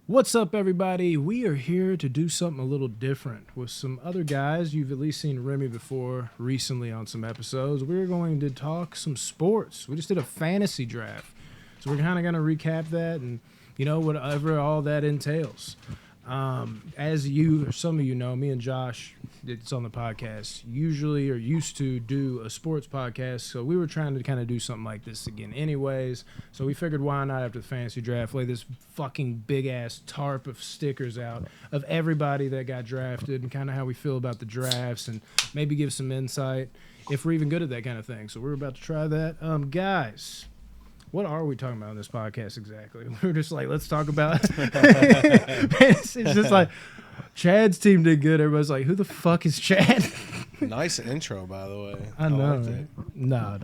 What's up, everybody? We are here to do something a little different with some other guys. You've at least seen Remy before recently on some episodes. We're going to talk some sports. We just did a fantasy draft. So we're kind of going to recap that and, whatever all that entails. As you or some of you know, me and Josh, it's on the podcast, usually or used to do a sports podcast. So we were trying to kind of do something like this again anyways. So we figured why not after the fantasy draft lay this fucking big ass tarp of stickers out of everybody that got drafted and kind of how we feel about the drafts and maybe give some insight if we're even good at that kind of thing. So we're about to try that. Guys, what are we talking about on this podcast exactly? We're just like, let's talk about it's just like Chad's team did good. Everybody's like, who the fuck is Chad? Nice intro, by the way. I know. Liked it. No.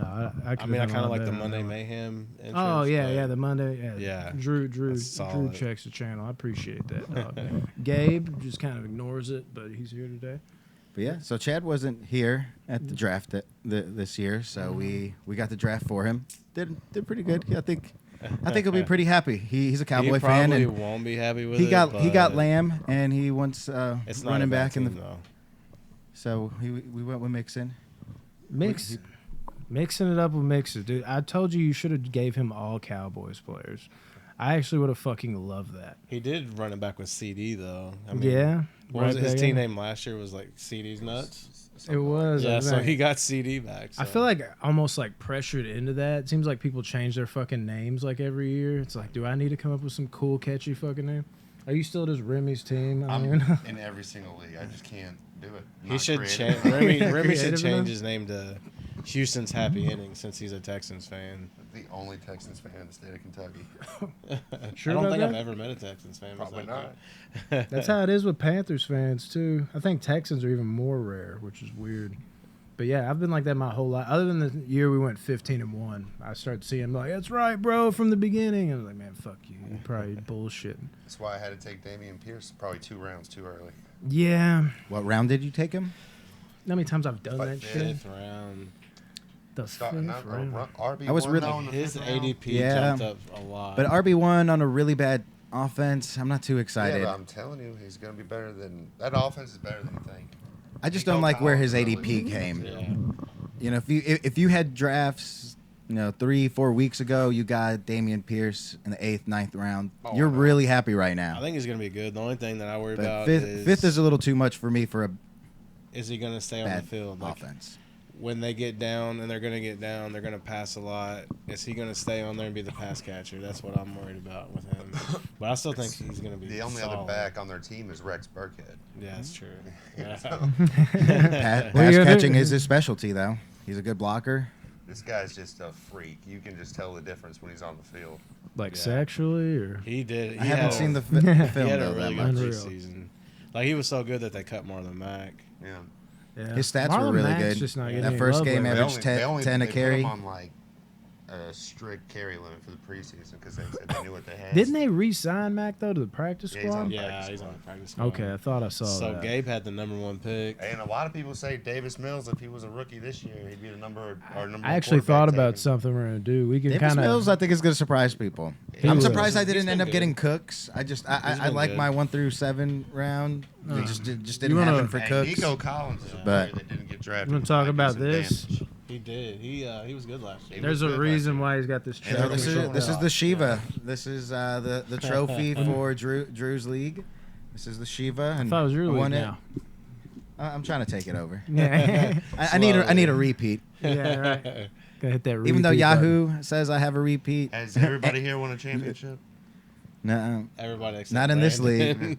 I kind of like the Monday Mayhem intro. Oh, yeah, the Monday. Yeah. Drew checks the channel. I appreciate that. Gabe just kind of ignores it, but he's here today. But yeah, so Chad wasn't here at the draft this year, so we got the draft for him. Did pretty good. I think he'll be pretty happy. He's a Cowboy fan, and won't be happy with he got Lamb, and he wants it's not running a bad back team, in the. though. So we went with Mixon. Mixing it up with Mixon, dude. I told you should have gave him all Cowboys players. I actually would have fucking loved that. He did run it back with CD though. Yeah. What was it? His team name last year was like CD's nuts. It was. Yeah, so he got CD back. So. I feel like almost like pressured into that. It seems like people change their fucking names like every year. It's like, do I need to come up with some cool, catchy fucking name? Are you still just Remy's team? I'm in every single league. I just can't do it. He should change. Remy should change his name to Houston's Happy Inning since he's a Texans fan. The only Texans fan in the state of Kentucky. Sure I don't think that? I've ever met a Texans fan. Probably not. That's how it is with Panthers fans too. I think Texans are even more rare, which is weird. But yeah, I've been like that my whole life. Other than the year we went 15-1, I started seeing like, that's right, bro, from the beginning. I was like, man, fuck you. You're probably bullshitting. That's why I had to take Damian Pierce probably 2 rounds too early. Yeah. What round did you take him? How many times I've done that shit? 5th round. The Starting out, RB1 I was really though in the His 5th round. ADP jumped up a lot. But RB1 on a really bad offense. I'm not too Yeah, excited. but I'm telling you, he's going to be better than that. Offense is better than you think. I just Nico don't like where his Collins, ADP really. came. Yeah. You know, if you had drafts, 3-4 weeks ago, you got Damian Pierce in the 8th, 9th round. Oh, You're I know. really happy right now. I think he's going to be good. The only thing that I worry But about fifth is a little too much for me for a is he going to stay on the bad field? Like, offense. when they get down, and they're going to get down, they're going to pass a lot. Is he going to stay on there and be the pass catcher? That's what I'm worried about with him. But I still think he's going to be The only solid. other back on their team is Rex Burkhead. Yeah, that's true. Yeah. Pass What are you gonna catching do? is his specialty, though. He's a good blocker. This guy's just a freak. You can just tell the difference when he's on the field. Like Yeah. sexually or? He did. I haven't seen the He film, had a though, really that good much. Unreal. preseason. Like, he was so good that they cut Marlon Mack. Yeah. Yeah. His stats Marlon were really Mack's good. just not getting That any first love game lately. averaged 10 a they carry. put him on like a strict carry limit for the preseason because they said they knew what they had. Didn't they re-sign Mac though to the practice Yeah, he's squad? on Yeah, practice he's squad. on the practice squad. Okay, I thought I saw So that. Gabe had the #1 pick. And a lot of people say Davis Mills, if he was a rookie this year, he'd be the number one I actually thought quarterback about taken. something we're gonna do. We can Davis kind Mills, of. I think, is going to surprise people. He I'm will. surprised I He's didn't end been up getting good. Cooks. I been like good. my 1 through 7 round. It just didn't wanna- happen for Hey, Cooks. Nico Collins is a But- player that didn't get drafted. You want to talk Might be about some this? advantage. He did. He was good last year. There's a good reason last why he's got this. Yeah, So chubby this shoulder. is the Shiva. This is the trophy for Drew's league. This is the Shiva. I And thought it was your I won league it. now. I'm trying to take it over. Yeah, I need a repeat. yeah, right. Gotta hit that. Even though repeat Yahoo says I have a repeat. Has everybody here won a championship? No. Everybody except Not in this Brandon.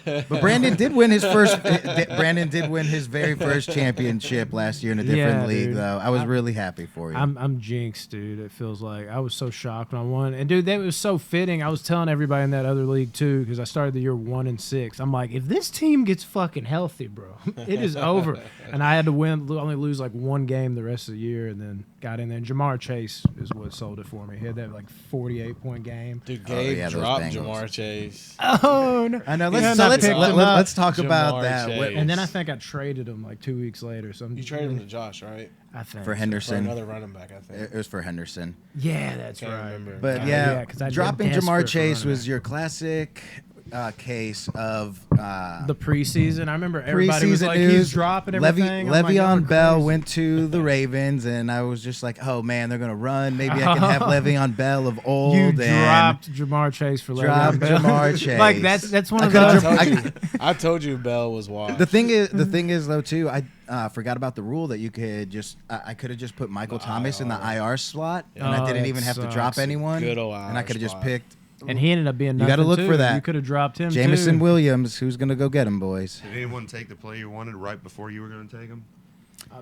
But Brandon did win his first. Brandon did win his very first championship last year in a different Yeah, league, dude. though. I was I'm- really happy for you. I'm jinxed, dude. It feels like I was so shocked when I won, and dude, that was so fitting. I was telling everybody in that other league too, because I started the year 1-6. I'm like, if this team gets fucking healthy, bro, it is over. And I had to only lose like 1 game the rest of the year, and then got in there. And Jamar Chase is what sold it for me. He had that like 48-point game. Dude, Oh, Gabe yeah, those dropped Bengals. Jamar Chase. Oh no! I know. Yeah, Let's not let's picked let, him up. let's talk about Jamar that. Chase. What- And then I think I traded him like 2 weeks later. So You traded him to Josh, right? I think for so. For Henderson. another running back, I think. It was for Henderson. Yeah, that's Can't right. remember. But Oh, yeah, 'cause I did dropping desperate Jamar for Chase running was back. your classic case of The preseason. I remember everybody was preseason like, news. he's dropping everything. I'm like, y'all are Le'Veon Bell crazy. went to the Ravens, and I was just like, oh man, they're gonna run. Maybe I can have Le'Veon Bell of old. You and dropped Jamar Chase for dropped Le'Veon Bell. Jamar Chase. Like that's one I of could've those. I told you Bell was washed. The thing is though too, I forgot about the rule that you could just I could have just put Michael Thomas in the IR slot, and I Oh, didn't that even have to drop sucks. anyone, Good old and I IR could have just spot. picked And he ended up being You nothing gotta look too. for that. You could have dropped him Jamison too. Williams, who's gonna go get him, boys. Did anyone take the play you wanted right before you were going to take him?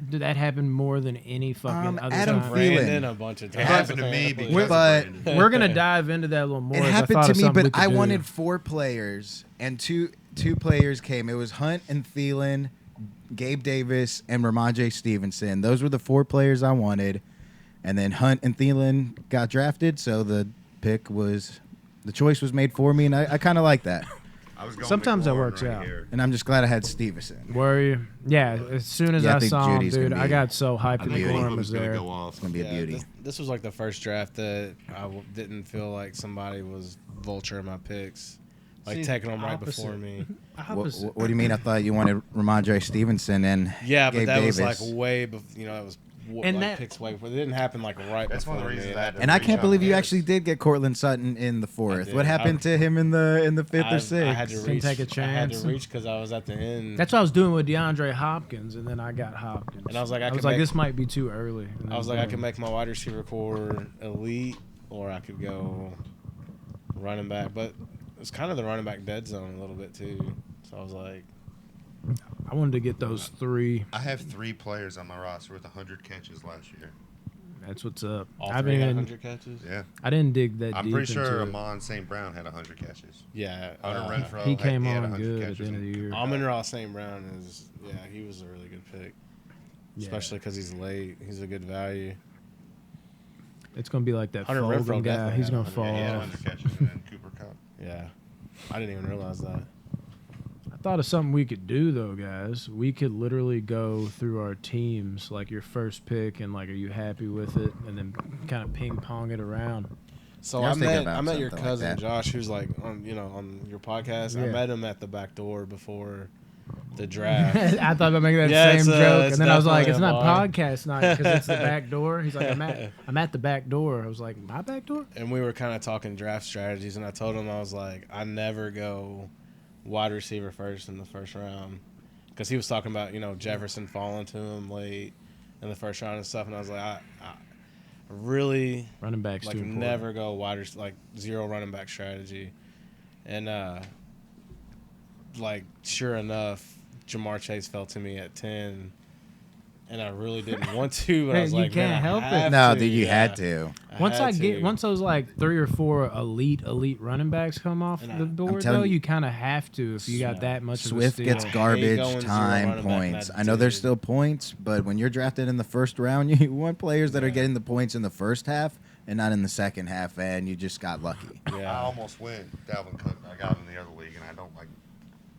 Did that happen more than any fucking other Adam time? Thielen. Brandon a bunch of It times. happened to me because of But- Brandon. We're gonna dive into that a little more. It as I happened thought to of me, something we but could I do. wanted 4 players, and two players came. It was Hunt and Thielen, Gabe Davis, and Ramondre Stevenson. Those were the 4 players I wanted, and then Hunt and Thielen got drafted, so the choice was made for me, and I kind of like that. I was going Sometimes that McLaurin works right out. here. And I'm just glad I had Stevenson. Were you? Yeah. As soon as Yeah, I I think saw him, Judy's dude, gonna I be- got so hyped I that think one McLaurin of was them's going to there. go off. It's gonna be a beauty. This was like the first draft that didn't feel like somebody was vulturing my picks, like See, taking them right opposite. before me. What do you mean? I thought you wanted Ramondre Stevenson and Yeah, but Gabe that Davis. was like way before. That was And like that- picks way before. It didn't happen like right That's one before of the me. reasons I had to And I reach can't out believe to you Harris. actually did get Cortland Sutton in the 4th. did. What happened to him in the 5th or 6th? I had to Didn't reach. take a I had chance. to reach because I was at the end. That's what I was doing with DeAndre Hopkins, and then I got Hopkins. And I was like, I could was like, make- this might be too early. And I was then like, I boom. could make my wide receiver core elite, or I could go running back. But it's kind of the running back dead zone a little bit too. So I was like, I wanted to get those 3. I have 3 players on my roster with 100 catches last year. That's what's up. all I 3 had didn't. 100 catches. Yeah. I didn't dig that I'm deep pretty sure into it. Amon St. Brown had 100 catches. Yeah, Hunter Renfro. He came had on 100 good at catches the end of the year. Amon-Ra St. Brown is he was a really good pick, Yeah. especially because he's late. He's a good value. It's gonna be like that Hunter Folding Renfro guy. definitely He's had gonna 100. fall Yeah, he had off. 100 catches, and then Cooper Cup. Yeah, I didn't even realize that. I thought of something we could do though, guys. We could literally go through our teams, like your first pick, and like, are you happy with it, and then kind of ping pong it around. So Yeah, I I was thinking met about your something like cousin that. Josh, who's like on your podcast. I Yeah. met him at the back door before the draft. I thought about making that Yeah, same it's, joke, it's and then I was like, definitely "It's a not bar. podcast night because it's the back door." He's like, "I'm at the back door." I was like, "My back door?" And we were kind of talking draft strategies, and I told him I was like, I never go wide receiver first in the first round, because he was talking about Jefferson falling to him late in the first round and stuff, and I was like, I really Running backs like too important. never go zero running back strategy, and like sure enough, Jamar Chase fell to me at 10. And I really didn't want to, but I was You like, can't man, I help it. have No, to. dude, you Yeah. had to. Once those like 3 or 4 elite running backs come off And the board, telling though, you- you kind of have to if you got that much Swift of a steal. gets hate garbage going zero time running back, and points. I I know there's did. still points, but when you're drafted in the first round, you want players that are getting the points in the first half and not in the second half, and you just got lucky. I Yeah, almost went Dalvin Cook. I got him in the other league, and I don't like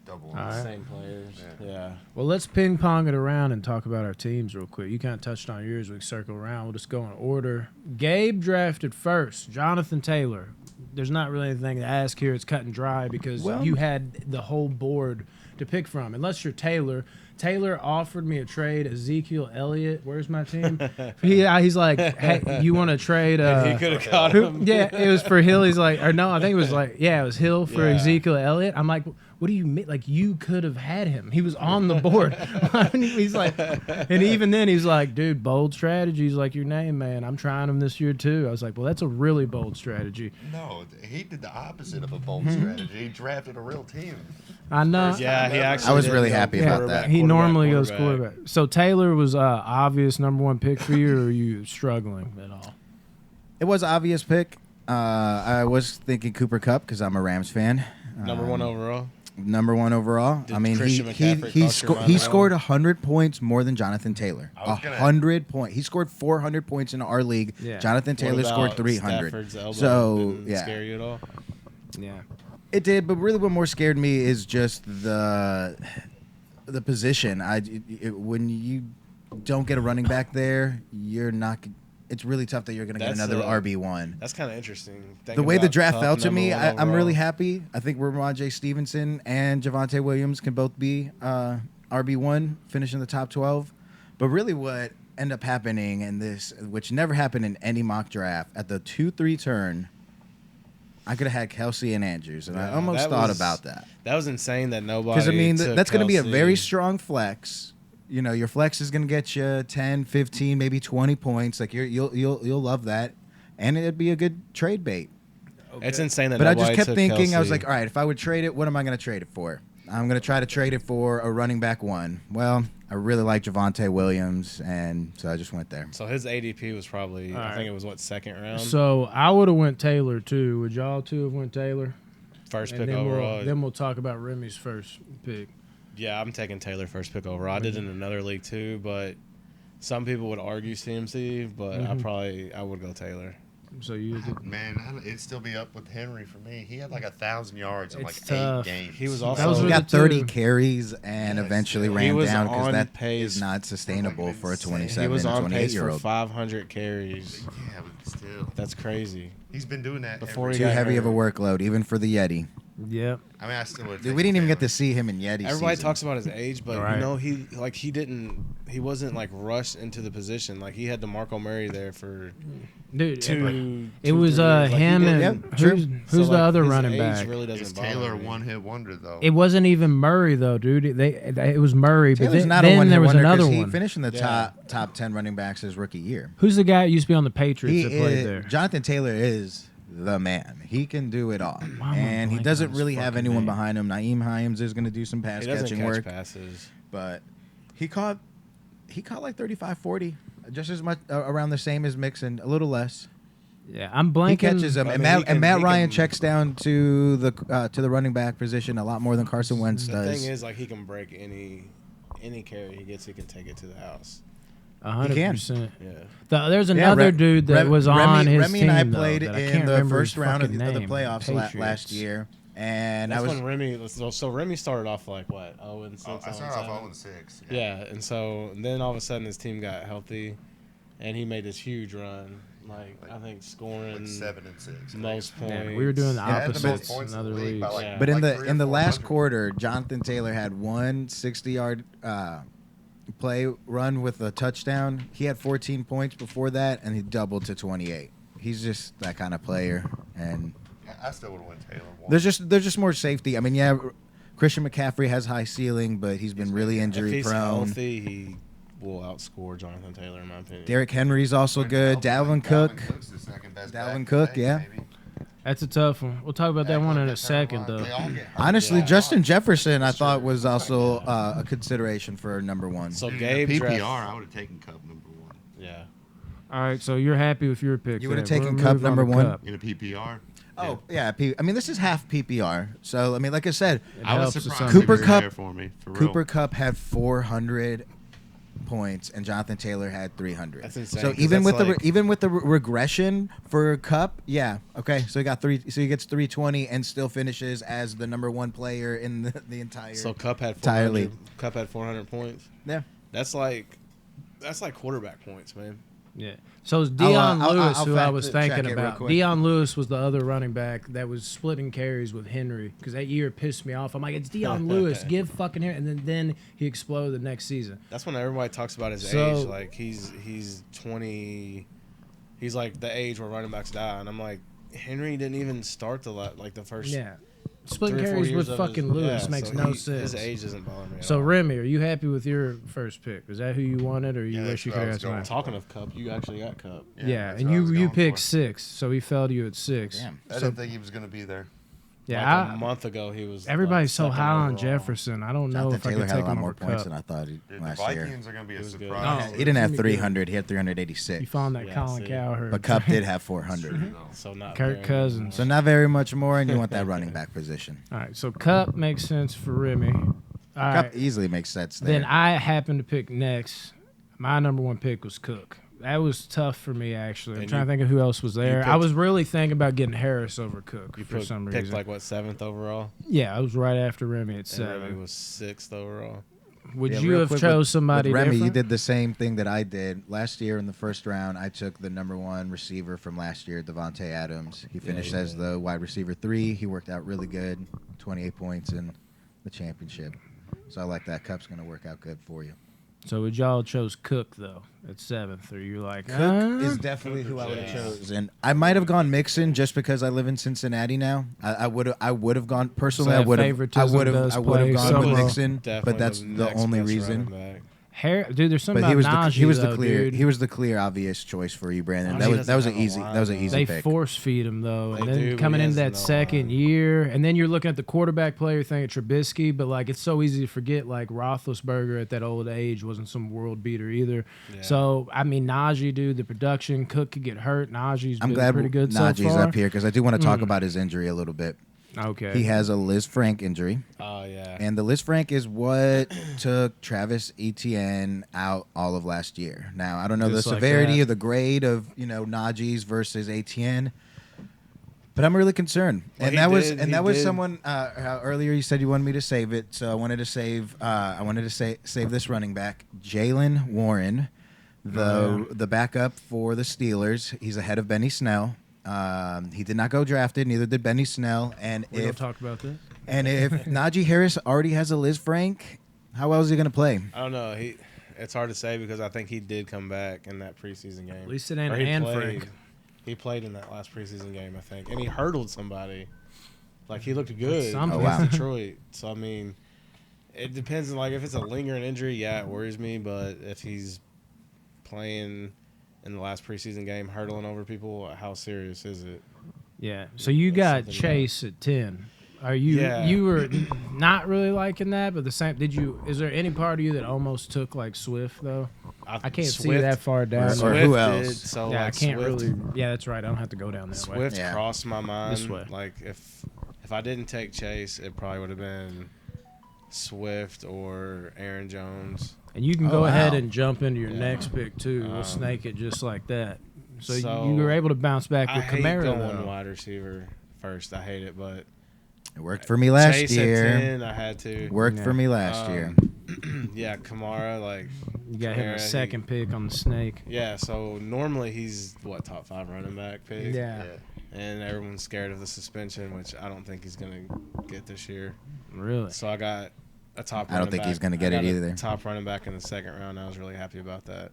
double. All right. same players. Yeah. Well, let's ping pong it around and talk about our teams real quick. You kind of touched on yours. We can circle around. We'll just go in order. Gabe drafted first. Jonathan Taylor. There's not really anything to ask here. It's cut and dry because Well- you had the whole board to pick from. Unless you're Taylor. Taylor offered me a trade. Ezekiel Elliott. Where's my team? He's like, hey, you want to trade? He could have caught him. Yeah, it was for Hill. He's like, or no, I think it was like, yeah, it was Hill for Yeah. Ezekiel Elliott. I'm like, what do you mean? Like, you could have had him. He was on the board. He's like, and even then, he's like, dude, bold strategies like your name, man. I'm trying him this year too. I was like, well, that's a really bold strategy. No, he did the opposite of a bold strategy. He drafted a real team. I know. Yeah, he actually. I was did really go happy about quarterback, that. He quarterback, normally goes quarterback. So Taylor was obvious number 1 pick for you, or are you struggling at all? It was an obvious pick. I was thinking Cooper Kupp because I'm a Rams fan. Number 1 overall. Number 1 overall. Did I mean, Christian he McCaffrey cost your mind he at all? scored 100 points more than Jonathan Taylor. I was gonna- 100 points. He scored 400 points in our league. Yeah. Jonathan What Taylor scored about 300. Stafford's elbow? So Didn't yeah, scare you at all? Yeah. it did. But really, what more scared me is just the position. When you don't get a running back there, you're not it's really tough that you're going to get That's, another RB1. That's kind of interesting. The Thinking way the about draft Kupp, fell to me, number one I'm really overall. happy. I think Ramondre Stevenson and Javonte Williams can both be RB1, finish in the top 12. But really what ended up happening in this, which never happened in any mock draft, at the 2-3 turn, I could have had Kelsey and Andrews, and I Yeah, almost that thought was- about that. That was insane that nobody. Because, I mean, took that's going to be a Kelsey. very strong flex. You know, your flex is going to get you 10, 15, maybe 20 points. Like, you'll love that. And it'd be a good trade bait. It's insane that But I nobody just kept took thinking, I was Kelsey. like, all right, if I would trade it, what am I going to trade it for? I'm going to try to trade it for a running back 1. Well, I really like Javonte Williams, and so I just went there. So his ADP was probably, All I right. think it was what, second round, So I would have went Taylor too. Would y'all two have went Taylor? first And pick then overall. then we'll talk about Remy's first pick. Yeah, I'm taking Taylor first pick overall. I did in another league too, but some people would argue CMC, but I would go Taylor. So you Man, it'd still be up with Henry for me. He had like 1,000 yards in It's like tough. 8 games. He was That also was He really got 30 two. carries and Yeah, eventually still. He ran was down because on that pace. is not sustainable for a Insane. 27 He was and on 28 pace year for old. 500 carries. Yeah, but still, That's crazy. he's been doing that Before every he Too got heavy of a hurt. workeven even for the Yeti. Yep. I mean, I still would. Dude, we didn't even get to see him in Yeti Everybody season. talks about his age, but Right. you know he wasn't like rushed into the position. Like he had DeMarco Murray there for Dude, it it was him and Yep, true. who's the other running back? Really Is doesn't bother Taylor a me. one-hit wonder though? It wasn't even Murray though, dude. It was Murray, Taylor's but then, not a then one-hit there was wonder 'cause another he one. finished in the Yeah. top 10 running backs his rookie year. Who's the guy that used to be on the Patriots He that played is, there? Jonathan Taylor is the man. He can do it all. Why am I And he blanking doesn't on his really have fucking anyone name? behind him. Naeem Hines is going to do some pass He doesn't catching catch work. passes. But he caught like 35, 40. Just as much, around the same as Mixon, a little less. Yeah, I'm He blanking. catches them. I And mean, Matt he Ryan can- checks down to the running back position a lot more than Carson Wentz The does. thing is, like he can break any carry he gets, he can take it to the house. 100%. Yeah. There's Yeah, another dude that was on his Remy team, and I though, played that I in can't the remember first his round of the fucking name. playoffs last Patriots. year. And That's I was when Remy. So Remy started off like what? 0-6. I started off 0-6. Yeah, and so then all of a sudden his team got healthy, and he made this huge run. Like I think scoring Like 7-6. most points. Yeah, we were doing the Yeah, had the most opposites points in in the other league by, leagues. like, Yeah. But in like 300 the or last 400. quarter, Jonathan Taylor had one 60-yard play run with a touchdown. He had 14 points before that, and he doubled to 28. He's just that kind of player, and Yeah, I still would have went Taylor. there's just more safety. I mean, yeah, Christian McCaffrey has high ceiling, but he's been really If injury he's prone. healthy, he will outscore Jonathan Taylor in my opinion. Derrick Henry's also good. Dalvin Cook. Cook's the second best Dalvin back Cook, today, yeah. maybe. That's a tough one. We'll talk about that one in a Cook, second, They though. all get hurt. Honestly, Yeah. Justin Jefferson, I thought was also a consideration for number one. So In Gabe PPR, draft- I would have taken Cup number 1. Yeah. All right, so you're happy with your pick. You would've then. taken We'll Cup move on number to one? Cup. In a PPR. Oh yeah, I mean this is half PPR. So I mean, like I said, It I was helps to surprised. some Cooper he was degree. Kupp- there for me. For real. Cooper Kupp had 400 points and Jonathan Taylor had 300. That's insane, So 'cause even that's with like- even with the regression for Kupp, yeah, okay. So he got so he gets 320 and still finishes as the number one player in the entire. So Cup had Entire 400. league. Cup had 400 points. Yeah. That's like quarterback points, man. Yeah. So it's Deion I'll Lewis, fact who I was check thinking it real about. quick. Deion Lewis was the other running back that was splitting carries with Henry because that year pissed me off. I'm like, it's Deion Lewis. Give fucking Henry. And then he exploded the next season. That's when everybody talks about his So- age. Like he's 20. He's like the age where running backs die, and I'm like, Henry didn't even start the first. Yeah. Splitting 3 or 4 carries years with of fucking his, Lewis yeah, makes so no he- sense. His age doesn't bother me. At So all. Remy, are you happy with your first pick? Is that who you wanted, or you Yeah, wish that's you what I could was have going mine? Talking of Cup, you actually got Cup. Yeah, that's and what I was you going picked for. 6, so he fell to you at 6. Damn. I So didn't think he was going to be there. yeah, Like a month ago, he was. everybody's like, so second high on overall. Jefferson. I don't know Jonathan if I Taylor could had a take lot him more over points Cup. than I thought Dude, the last year. Vikings are going to be a He was good. surprise. No. He didn't have It's gonna be good. 300. He had 386. You found that Yeah, Colin see. Cowherd. But Kupp did have 400. So not Kirk very Cousins. So not very much more, and you want that running back position. All right, so Cup makes sense for Remy. All Kupp right, easily makes sense there. then I happened to pick next. My number one pick was Cook. That was tough for me, actually. I'm And trying you- to think of who else was there. I picked- was really thinking about getting Harris over Cook You for some reason. picked like what 7th overall, Yeah, I was right after Remy at and 7. Remy was 6th overall. Would Yeah, you real have quick chose with somebody Remy, different? you did the same thing that I did. Last year in the first round, I took the number 1 receiver from last year, Devontae Adams. He finished he as did. the wide receiver 3. He worked out really good, 28 points in the championship. So I like that. Cup's going to work out good for you. So would y'all chose Cook though at 7th, or you're like, Cook is definitely who I would have chosen. I might have gone Mixon just because I live in Cincinnati now. I would have gone personally. So I that would have favoritism does play gone some with role. Mixon, Definitely but that's the next only best reason. running back. Dude, there's something But about he was Najee, the though, clear dude. he was the clear obvious choice for you, Brandon. Najee That was doesn't an have a line, easy They pick. force feed him though, and They then do, but coming he into has that no second line. year, and then you're looking at the quarterback player thing at Trubisky, but like it's so easy to forget like Roethlisberger at that old age wasn't some world beater either. Yeah. So I mean Najee, dude, the production, Cook could get hurt. Najee's I'm been glad pretty good Najee's so far. up here because I do want to talk about his injury a little bit. Okay, He has a Liz Frank injury, Oh yeah. and the Liz Frank is what took Travis Etienne out all of last year. Now I don't know Just the like severity that. or the grade of Najee's versus Etienne, but I'm really concerned. Well, and he that was did. someone earlier you said you wanted me to save it, so I wanted to save save this running back, Jalen Warren, the backup for the Steelers. He's ahead of Benny Snell. He did not go drafted. Neither did Benny Snell. And we don't if talk about this. Najee Harris already has a Liz Frank, how well is he going to play? I don't know. It's hard to say because I think he did come back in that preseason game. At least it ain't Or he Anne played. Frank. He played in that last preseason game, I think, and he hurdled somebody. Like he looked good something. against Oh, wow. Detroit. So I mean, it depends. Like if it's a lingering injury, yeah, it worries me. But if he's playing in the last preseason game, hurdling over people, how serious is it? Yeah. So you That's got something Chase at 10. Are you Yeah. you were not really liking that, but the same is there any part of you that almost took like Swift though? I can't see Swift- that far down. Or Swift who did, else? so yeah, like I can't Swift, really. Yeah, that's right. I don't have to go down that way. Swift Yeah. crossed my mind. This way. Like if I didn't take Chase, it probably would have been Swift or Aaron Jones. And you can Oh, go ahead wow. and jump into your Yeah. next pick too. We'll snake it just like that. So, So, you were able to bounce back I with hate Kamara going though. wide receiver first. I hate it, but It worked for me last Chase year. at 10, I had to. Worked Yeah. for me last year. Yeah, Kamara, like You got him a Kamara, second pick on the snake. yeah. So normally he's top 5 running back pick. Yeah. And everyone's scared of the suspension, which I don't think he's gonna get this year. Really? So I got a top. I don't running think back. he's gonna get I it got a either. Top running back in the second round. I was really happy about that.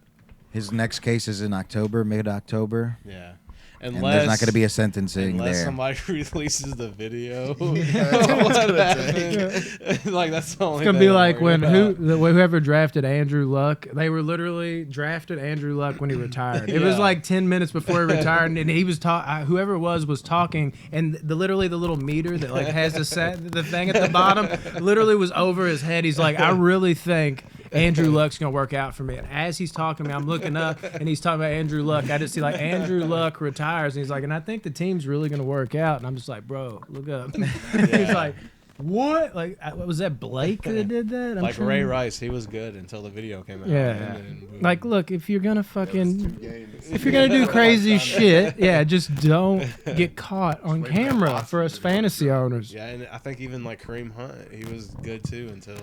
His next case is in October, mid-October. Yeah. And there's not going to be a sentencing unless there. somebody releases the video. of what happened. Like that's the only. It's gonna thing be I'm like when worried about. whoever drafted Andrew Luck, they were literally drafted Andrew Luck when he retired. It was Yeah. like 10 minutes before he retired, and he was whoever it was talking, and literally the little meter that like has the thing at the bottom literally was over his head. He's like, I really think Andrew Luck's gonna work out for me. And as he's talking to me, I'm looking up, and he's talking about Andrew Luck. I just see like Andrew Luck retires, and he's like, and I think the team's really gonna work out. And I'm just like, bro, look up. He's like, what? Like, was that Blake that did that? I'm Like sure- Ray Rice, he was good until the video came out. Yeah. And then, boom. Like, look, if you're gonna if you're gonna do crazy shit, yeah, just don't get caught on camera for us fantasy owners. Yeah, and I think even like Kareem Hunt, he was good too until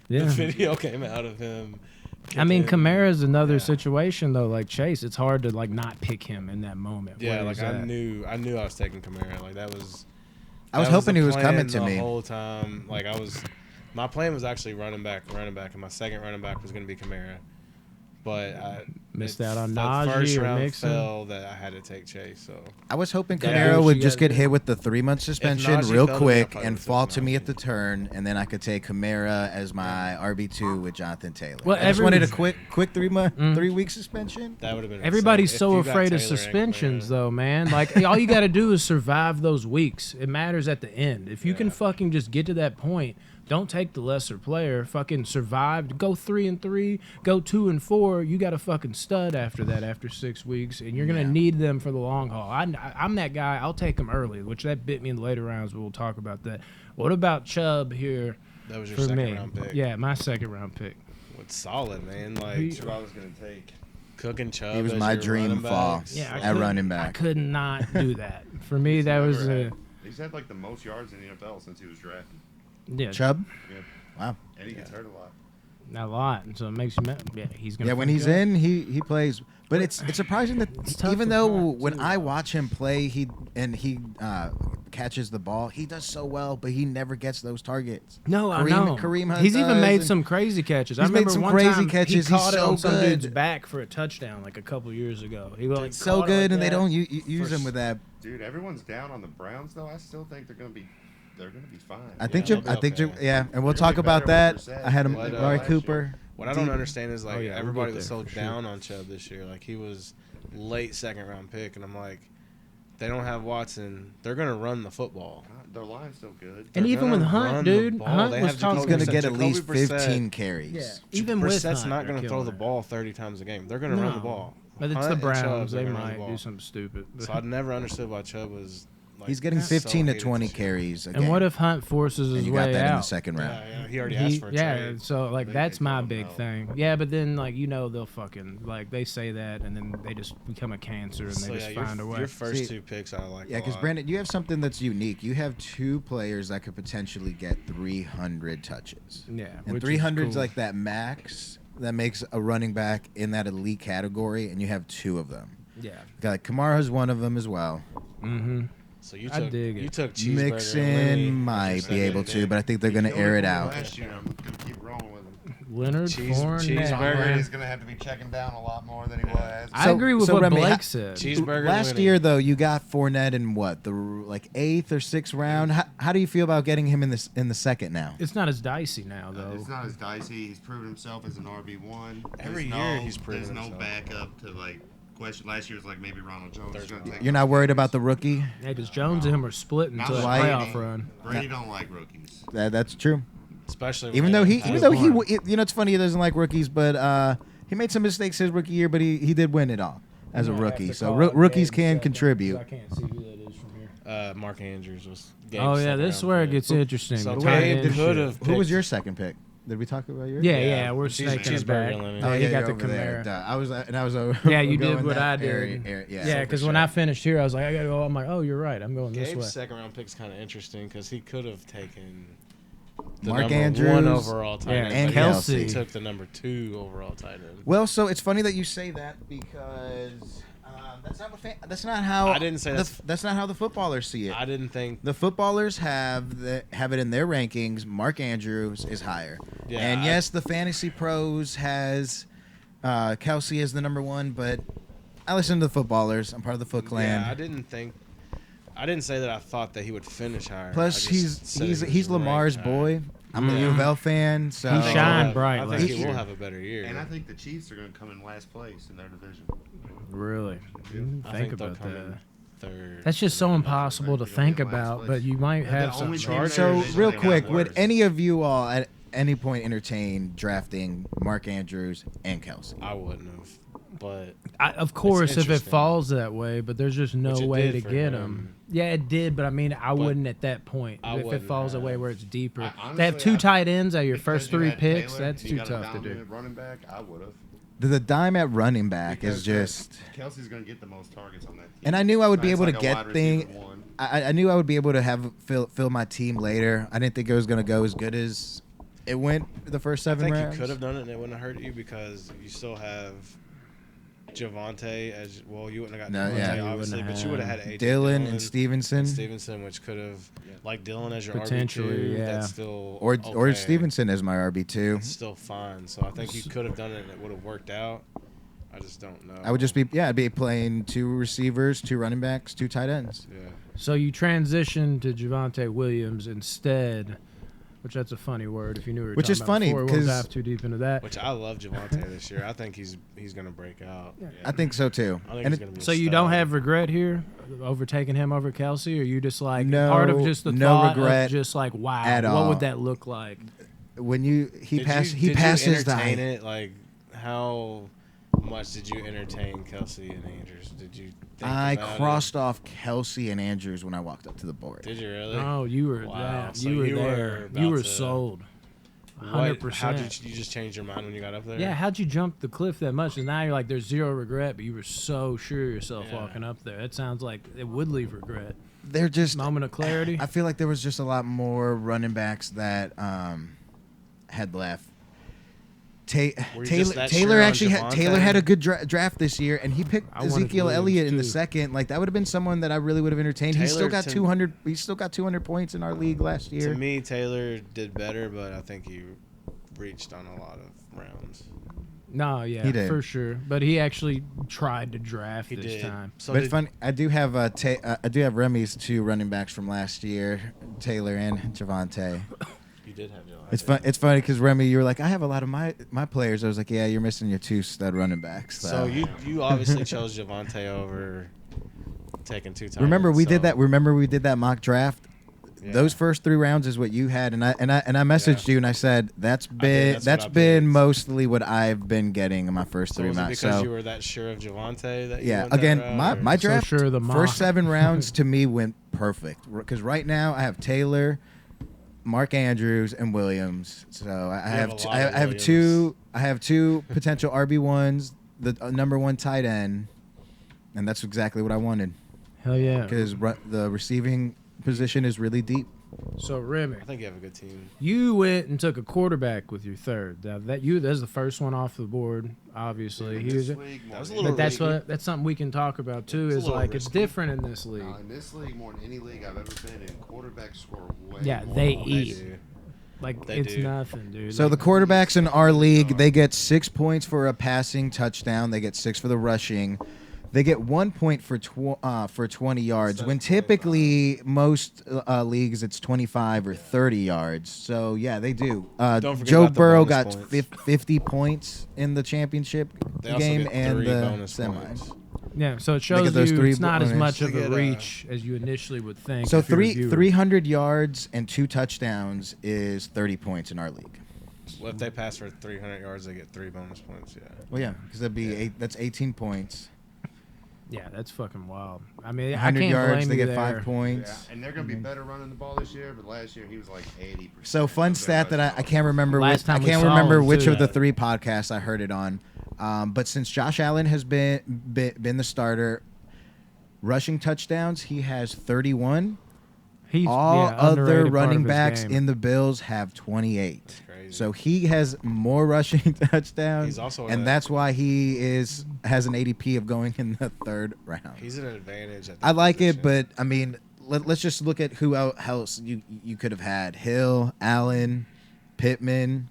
Yeah. the video came out of him. I mean, kicking. Kamara's another Yeah. situation though. Like Chase, it's hard to like not pick him in that moment. Yeah, where like he's I at. knew I was taking Kamara. Like that was. I was that hoping the he was plan coming to the me. whole time. Like my plan was actually running back, and my second running back was going to be Kamara. But I Missed out on the Najee first or round Mixon. fell that I had to take Chase. So I was hoping Yeah. Camaro would You just gotta get do- hit with the 3-month suspension Najee real fell to me, I quick probably and would've fall taken to me at Najee. the turn, and then I could take Camara as my RB2 with Jonathan Taylor. Well, I just wanted a quick 3-week suspension. that would have been. Everybody's insane. so If you got afraid of Taylor and suspensions, Kamara. though, man. Like, all you got to do is survive those weeks. It matters at the end. If you can Yeah. fucking just get to that point, don't take the lesser player. Fucking survive. Go 3-3. Go 2-4. You got a fucking stud after that. After 6 weeks, and you're gonna Yeah. need them for the long haul. I'm that guy. I'll take them early, which that bit me in the later rounds. But we'll talk about that. What about Chubb here That was your for second me? round pick. Yeah, my second round pick. It's solid, man. Like He- What I was gonna take. Cook and Chubb. He was as my your dream running fall. backs. Yeah, I At couldn't- running I back. could not do that. For me, that Never was had- He's had like the most yards in the NFL since he was drafted. yeah. Chubb? Yeah. Wow. And he gets hurt a lot. A lot. And so it makes you mad. Yeah, he's gonna. Yeah, when he's in, he plays. But it's surprising that tough even for though Pratt, when too, I though. watch him play, he catches the ball, he does so well, but he never gets those targets. No, I Kareem- know. Kareem Hunt He's even does, made and some crazy catches. I he's made remember some one crazy time catches. he He's caught it so on some good. dude's back for a touchdown like a couple years ago. He like So caught it good, like and they that. don't use him with that. Dude, everyone's down on the Browns though. I still think they're gonna be fine. I think, they'll be okay. yeah, and we'll They're talk gonna be about better that. with Brissett I had him, than they were Amari last year. Cooper. What I don't understand is like yeah, we'll everybody get was there so for sure. down on Chubb this year. Like he was late second round pick, and I'm like, they don't have Watson. They're gonna run the football. Their line's still good. And They're even gonna with Hunt, run the dude, ball. Hunt They was have talking. He's Jacoby going to Brissett. get at least Jacoby Brissett. 15 carries. Yeah, even with Brissett's Hunt, not they're going to throw killing the it. ball 30 times a game. They're going to run the ball. But it's Hunt the and Chubb, Browns. they're They gonna run the might ball. do something stupid. So I never understood why Chubb was. Like, He's getting so 15 to hated 20 this year. carries a And game. what if Hunt forces his and you way got that out? in the second round? Yeah, he already asked for a yeah, trade. so like They that's my throw him big out. thing. Yeah, but then like they'll fucking like they say that and then they just become a cancer and So they yeah, just your, find a way. your first See, two picks I like. Yeah, because Brandon, you have something that's unique. You have two players that could potentially get 300 touches. Yeah, And which is 300 is cool. like that max that makes a running back in that elite category, and you have two of them. Yeah. Like Kamara's one of them as well. Mm-hmm. So you I took dig it. you took Cheeseburger. and Mixon Lenny, might as you be said, able and to, then but I think they're going to He air killed it me out. Last year, I'm gonna keep rolling with him. Leonard Cheeseburger. Tom Fournette. Brady's gonna have to be checking down a lot more than he was. I So- agree with so what Remy, Blake said. Cheeseburger. Last Lenny. year, though, you got Fournette in what, the like 8th or 6th round? How do you feel about getting him in the second now? It's not as dicey now though. It's not as dicey. He's proven himself as an RB1. Every There's year he's proven There's no himself. backup to like question. Last year was like maybe Ronald Jones is gonna take. You're not worried about the rookie? Yeah, because Jones and him are splitting Not to a like playoff Brady. run. Brady don't like rookies. That's true. especially Even when though they he, don't even have though he, one. you know, it's funny he doesn't like rookies, but he made some mistakes his rookie year, but he did win it all as a rookie. So rookies can contribute. I can't see who that is from here. Mark Andrews was. Gabe's Oh yeah, second this is round where it pick. gets interesting. So The tight Gabe end could shit. have. Who was picked- your second pick? Did we talk about yours? Yeah, Yeah, yeah, we're cheese- snaking it cheeseburger back. and Lenny. Oh, he yeah, got you're the over there. Camaro. Duh, I was Yeah, you going did what that I did. area, Yeah, because when I finished here, I was like, I gotta go. I'm like, oh, you're right. I'm going this Gabe's way. second round pick's kind of interesting because he could have taken the Mark number Andrews, one overall tight yeah, end, and but he Kelsey. took the number 2 overall tight end. Well, so it's funny that you say that because that's not how I didn't say that's not how the footballers see it. I didn't think. The footballers have it in their rankings. Mark Andrews is higher, Yeah, and I- yes, the Fantasy Pros has Kelsey as the number one. But I listen to the footballers. I'm part of the Foot Clan. Yeah, I didn't say that I thought that he would finish higher. Plus, I just said he's he was Lamar's ranked higher. boy. I'm a U of L fan, so He I think shined he'll have- bright I last think he year. will have a better year. And I think the Chiefs are going to come in last place in their division. Really? Didn't I think think they'll about come that. in third. That's just so impossible to They're gonna think be in last about, place. but you might The have only some team charge. in their So division real they got quick, would worse. any of you all at any point entertain drafting Mark Andrews and Kelsey? I wouldn't have, but Of course, if it interesting. falls that way, but there's just no Which it way did to for get him. him. Yeah, it did, but I mean, I wouldn't at that point. I If it wouldn't falls away have. where it's deeper, I- to have honestly, two tight ends at your Because first you 3 had picks, Taylor, that's you too got a tough to do. dominant running back. I would have. The dime at running back is just, Kelsey's going to get the most targets on that team. and I knew I would be It's able like to a get wide thing. receiver one. I knew I would be able to have fill my team later. I didn't think it was going to go as good as it went the first I 7 think rounds. you could have done it and it wouldn't have hurt you because you still have Javante as well. You wouldn't have got No, Javante yeah. You obviously, wouldn't but you would have have had AJ Dylan and Stevenson, Stevenson, which could have like Dylan as your Potentially, RB2. yeah. That's still or okay. Stevenson as my RB2. It's still fine. So I think you could have done it and it would have worked out. I just don't know. I would just be I'd be playing 2 receivers, 2 running backs, 2 tight ends. Yeah. So you transitioned to Javante Williams instead, which that's a funny word if you knew we were Which talking is about funny, before. We won't 'cause- dive too deep into that. Which I love Javante this year. I think he's gonna break out. I think so too. I think And he's gonna be a So you don't stud. have regret here overtaking him over Kelsey, or you just like No- part of just the no thought regret of just like wow, at what all. would that look like? when he Did passes you the entertain it? Like how much did you entertain Kelsey and Andrews? Did you? Think I about crossed off Kelsey and Andrews when I walked up to the board. It? Did you really? Oh, you were Wow. that. So You were you were there. about You were to- sold. What- 100%. How did you just change your mind when you got up there? Yeah, how'd you jump the cliff that much? And now you're like, there's zero regret, but you were so sure of yourself Yeah. walking up there. That sounds like it would leave regret. They're just Moment of clarity. I feel like there was just a lot more running backs that had left. Were you just that Taylor sure on actually had Javonte? Taylor had a good draft this year, and he picked I wanted Ezekiel Williams, Elliott in the too. second. Like that would have been someone that I really would have entertained. He's still Taylor got to- 200. He's still got 200 points in our league last year. To me, Taylor did better, but I think he reached on a lot of rounds. No, yeah, He did. for sure. But he actually tried to draft He this did. time. So But it's did- funny. I do have Remy's 2 running backs from last year, Taylor and Javonte. You did have your. It's fun. It's funny because Remy, you were like, I have a lot of my players. I was like, yeah, you're missing your 2 stud running backs. So you obviously chose Javonte over taking 2 times. remember we did that. Remember we did that mock draft. Yeah. Those first 3 rounds is what you had, and I messaged Yeah. you and I said that's that's what I been picked. mostly what I've been getting in my first So 3 was it months. because So you were that sure of Javonte that you yeah, went that again, route, or- my So draft sure of the mock. first 7 rounds to me went perfect because right now I have Taylor, Mark Andrews, and Williams. So I have have a t- lot I of have Williams. 2 I have 2 potential RB1s, the number 1 tight end, and that's exactly what I wanted Hell yeah. because the receiving position is really deep. So Remy, I think you have a good team. you went and took a quarterback with your third. Now, that's the first one off the board. Obviously, In he this was. league, more That was a than little But that's risky. that's something we can talk about too. It's a Is little like it's risky. different in this league. in this league, more than any league I've ever been in, quarterbacks score way Yeah, more they than They eat. do. Like They it's do. nothing, dude. So Like, the quarterbacks in our league, they get 6 points for a passing touchdown. They get 6 for the rushing. They get 1 point for 20 yards. When typically most leagues it's 25 or 30 yards. So yeah, they do. Don't forget Joe about the Burrow bonus got points. 50 points in the championship They also game get and 3 the bonus semis. points. yeah, so it Look shows at those you 3 it's not as bonus. much of Look a at, reach as you initially would think. So if you're a viewer. 300 yards and 2 touchdowns is 30 points in our league. Well, if they pass for 300 yards, they get 3 bonus points. Yeah. Well, yeah, because that'd be that's 18 points. Yeah, that's fucking wild. I mean, I 100 can't yards, blame they you get there. 5 points. Yeah, and they're going to be better running the ball this year, but last year he was like 80%. So fun stat that I can't remember. Last time I we can't saw remember him, which too. of the 3 podcasts I heard it on. But since Josh Allen has been the starter, rushing touchdowns he has 31. He's All other underrated part running of his backs game. in the Bills have 28. That's crazy. So he has more rushing touchdowns, He's also and a- that's why he has an ADP of going in the 3rd round. He's an advantage. At I like position. it, but I mean, let's just look at who else you could have had: Hill, Allen, Pittman,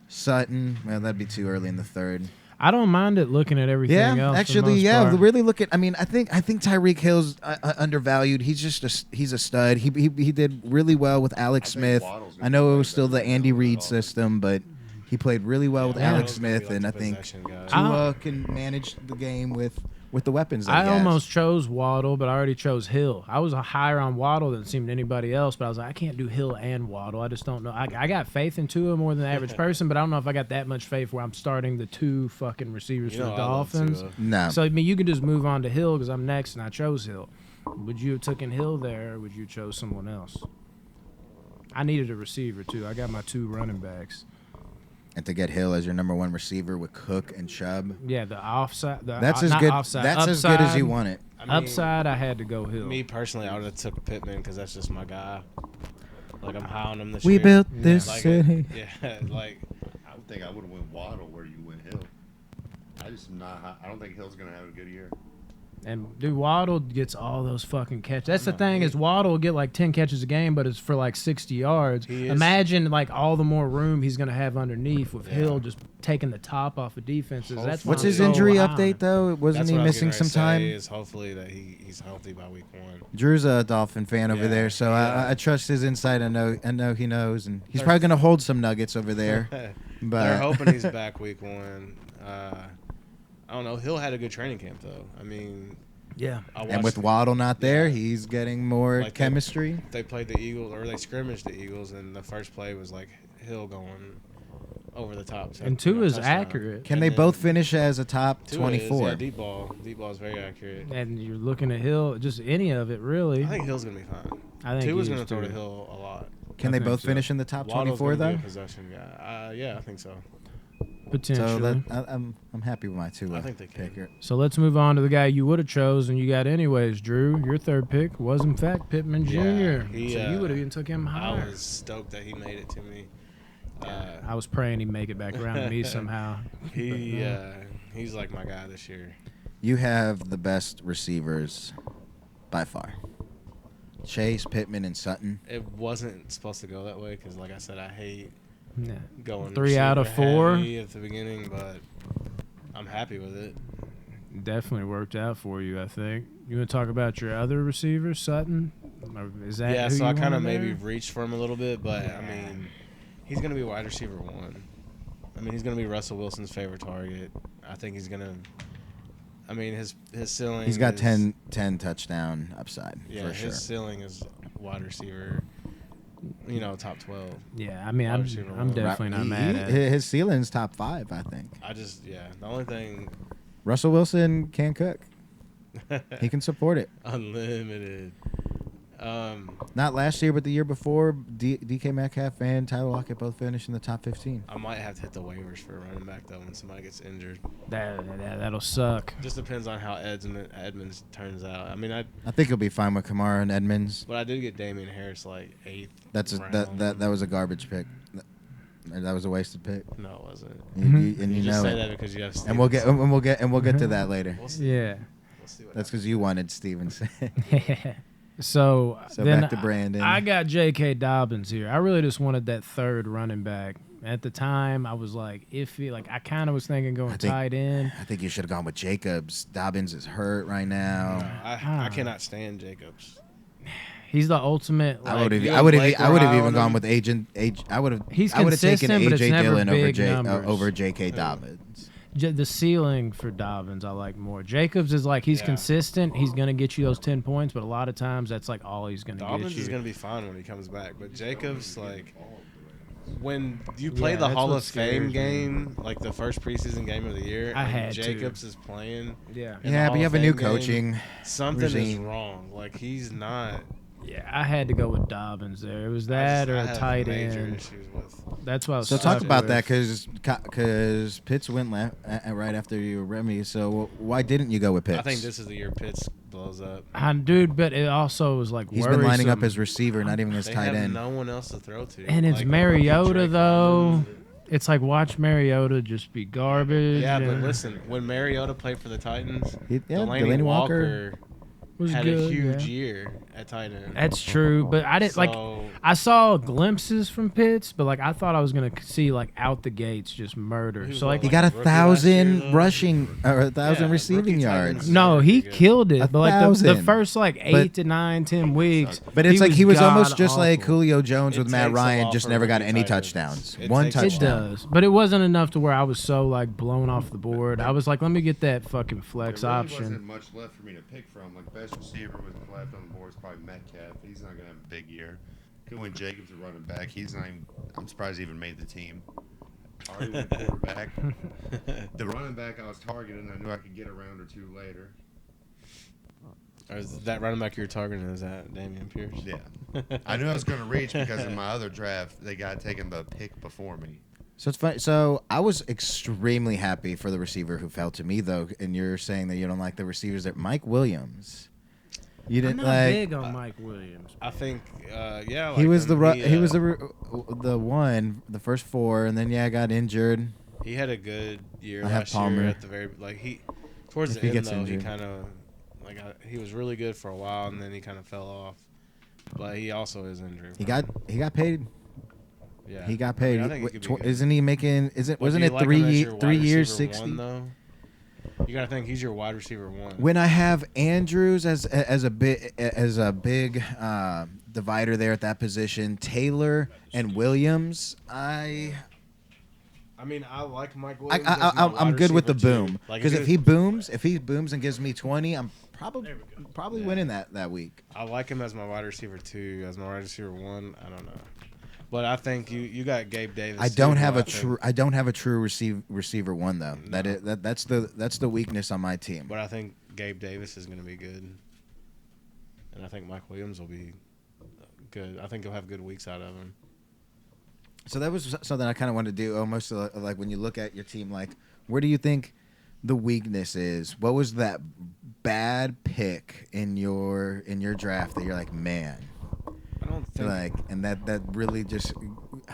Sutton. Well, that'd be too early in the 3rd. I don't mind it looking at everything Yeah, else. for the actually, most yeah. part. Really look at. I mean, I think Tyreek Hill's undervalued. He's just he's a stud. He did really well with Alex I think Smith. Waddle's gonna I know be it way was still better the than Andy Allen Reid Waddle. system, but he played really well with Yeah. Alex Waddle's gonna be Smith, like and the I think possession guy. Tua can manage the game with the weapons that I he has. almost chose Waddle, but I already chose Hill. I was higher on Waddle than it seemed to anybody else, but I was like, I can't do Hill and Waddle. I just don't know. I got faith in Tua more than the average person, but I don't know if I got that much faith where I'm starting the 2 fucking receivers You for know, the I love Dolphins. Tua. No. So I mean, you can just move on to Hill because I'm next and I chose Hill. Would you have taken Hill there, or would you chose someone else? I needed a receiver too. I got my 2 running backs. And to get Hill as your number 1 receiver with Cook and Chubb, Yeah, the offside. that's as not good. Offside, That's as good as you upside- want it. I mean, Upside, I had to go Hill. Me personally, I would have took Pittman because that's just my guy. Like I'm high on him this We year. built Yeah. this Like, city. yeah, like I would think I would have went Waddle where you went Hill. I just am not. I don't think Hill's going to have a good year. And dude, Waddle gets all those fucking catches. That's the know, thing he- is Waddle will get like 10 catches a game, but it's for like 60 yards. He is- Imagine like all the more room he's gonna have underneath with Yeah. Hill just taking the top off of defenses. That's why What's I'm his so injury high. update though? Wasn't that's he what I was missing getting some ready to say time? Is hopefully that he's healthy by week 1. Drew's a Dolphin fan over Yeah, there, so yeah. I trust his insight. I know he knows, and he's probably gonna hold some nuggets over there. They're But hoping he's back week 1. I don't know. Hill had a good training camp though. I mean, Yeah. I and watched with Waddle not there, Yeah. he's getting more Like chemistry. they played the Eagles or they scrimmaged the Eagles, and the first play was like Hill going over the top. And 2 is touchdown. accurate. Can and they then both finish as a top 2 is, 24? yeah, deep ball. Deep ball is very accurate. And you're looking at Hill, just any of it really. I think Hill's gonna be fine. I think 2 is he gonna is, throw to too. Hill a lot. Can I they think both so. finish in the top Waddle's 24 gonna be though? a possession guy. Yeah, I think so. Potentially. So So, that, I'm happy with my 2 I think they can. picker. let's move on to the guy you would have chosen. You got anyways, Drew. Your 3rd pick was in fact Pittman Jr. Yeah, so you would have even took him I higher. was stoked that he made it to me. I was praying he'd make it back around to me somehow. He's like my guy this year. You have the best receivers by far. Chase, Pittman, and Sutton. It wasn't supposed to go that way because, like I said, I hate Yeah. going 3 out of 4 heavy at the beginning, but I'm happy with it. Definitely worked out for you, I think. You want to talk about your other receivers, Sutton? Or is that Yeah, who so you I kind of wanted maybe there? reached for him a little bit, but I mean, he's going to be wide receiver 1. I mean, he's going to be Russell Wilson's favorite target. I think he's going to. I mean, his ceiling. He's got is, 10 touchdown upside Yeah, for sure. his ceiling is wide receiver. Top 12. Yeah, I mean, wide I'm receiver I'm one. definitely not mad at it. His ceiling's top 5, I think. The only thing. Russell Wilson can cook. He can support it. Unlimited. Not last year, but the year before, DK Metcalf and Tyler Lockett both finished in the top 15. I might have to hit the waivers for a running back, though, when somebody gets injured. That'll suck. Just depends on how Edmonds turns out. I mean, I think he'll be fine with Kamara and Edmonds. but I did get Damian Harris like 8th. That was a garbage pick. That was a wasted pick. No, it wasn't. And You you just know say it. that because you have. And we'll get to that later. We'll see. Yeah. We'll see what That's because you wanted Stevenson. So back to Brandon. I got J.K. Dobbins here. I really just wanted that third running back. At the time, I was like iffy. Like I kind of was thinking going tight end. I think you should have gone with Jacobs. Dobbins is hurt right now. I cannot stand Jacobs. He's the ultimate. Like, I would you have. Blake I would have Ryan even gone him. with I would have. He's I would have taken consistent, but it's AJ never Dillon big numbers. over J.K. Dobbins. The ceiling for Dobbins, I like more. Jacobs is like he's Yeah. consistent. He's gonna get you those 10 points, but a lot of times that's like all he's gonna Dobbins get you. is going to be fine when he comes back, but Jacobs, like, when you play Yeah, the that's Hall what of Fame scares me. game, like the first preseason game of the year, I and had to. Jacobs is playing. Yeah. in the Yeah, Hall but you of have a new Fame game, coaching Something is regime. wrong. Like he's not. Yeah, I had to go with Dobbins there. It was that or I a have tight major end. issues with. That's what I was So talk stuck about with. that because Pitts went right after you, Remy. So why didn't you go with Pitts? I think this is the year Pitts blows up. Dude, but it also was like He's been lining up worrisome. his receiver, not even his They tight have end. no one else to throw to. And it's Like, Mariota Drake though. London. It's like watch Mariota just be garbage. Yeah, but and listen, when Mariota played for the Titans, Delaney Delaney Walker. Walker was had good, a huge yeah. year at tight end. That's true, but I didn't like. So- I saw glimpses from Pitts, but like I thought I was gonna see like out the gates just murder. He was So like He like got a 1,000 rookie last year, though. rushing or 1,000 Yeah, receiving rookie tight yards. ends. no, he Pretty good. killed it. But like the 1,000. first like 8 to 9, 10 weeks. But it's like he was almost just like god-awful. Julio Jones It with Matt takes a Ryan, lot just for never got rookie any tight ends. touchdowns. It One takes a lot. It touchdown. does, but it wasn't enough to where I was so like blown off the board. I was like, let me get that fucking flex There really option. wasn't much left for me to pick from. Like best receiver with left on the board is probably Metcalf. He's not gonna have a big year. Could win Jacobs a running back. He's not even. I'm surprised he even made the team. Already went quarterback. The running back I was targeting, I knew I could get a round or two later. Or is that running back you were targeting? Is that Damian Pierce? Yeah, I knew I was going to reach because in my other draft they got taken the pick before me. So it's funny. So I was extremely happy for the receiver who fell to me, though. And you're saying that you don't like the receivers that Mike Williams. You I'm didn't not like. big on Mike Williams. I think, yeah. He like was him. the one, the first 4, and then got injured. He had a good year I have last Palmer. year at the very towards If the he end gets though he injured. kind of he was really good for a while and then he kind of fell off. But he also is injured. He got paid. yeah. He got I mean, paid. I think he could be good. Isn't he making? Wasn't Do it you like him as your 3 wide years, receiver 60? one, though? You gotta think he's your wide receiver 1. When I have Andrews as a big divider there at that position, Taylor and Williams, I mean, I like Mike Williams. as my I'm wide good with the receiver, boom too. Like, because it if is- he booms and gives me 20, I'm probably Yeah. winning that week. I like him as my wide receiver 2, as my wide receiver 1. I don't know, but I think you got Gabe Davis. I too, don't who have I think- I don't have a true receiver 1 though. No. That's the weakness on my team. But I think Gabe Davis is going to be good, and I think Mike Williams will be good. I think he'll have good weeks out of him. So that was something I kind of wanted to do. Almost like when you look at your team, like where do you think the weakness is? What was that bad pick in your draft that you're like, man, I don't think. like, and that really just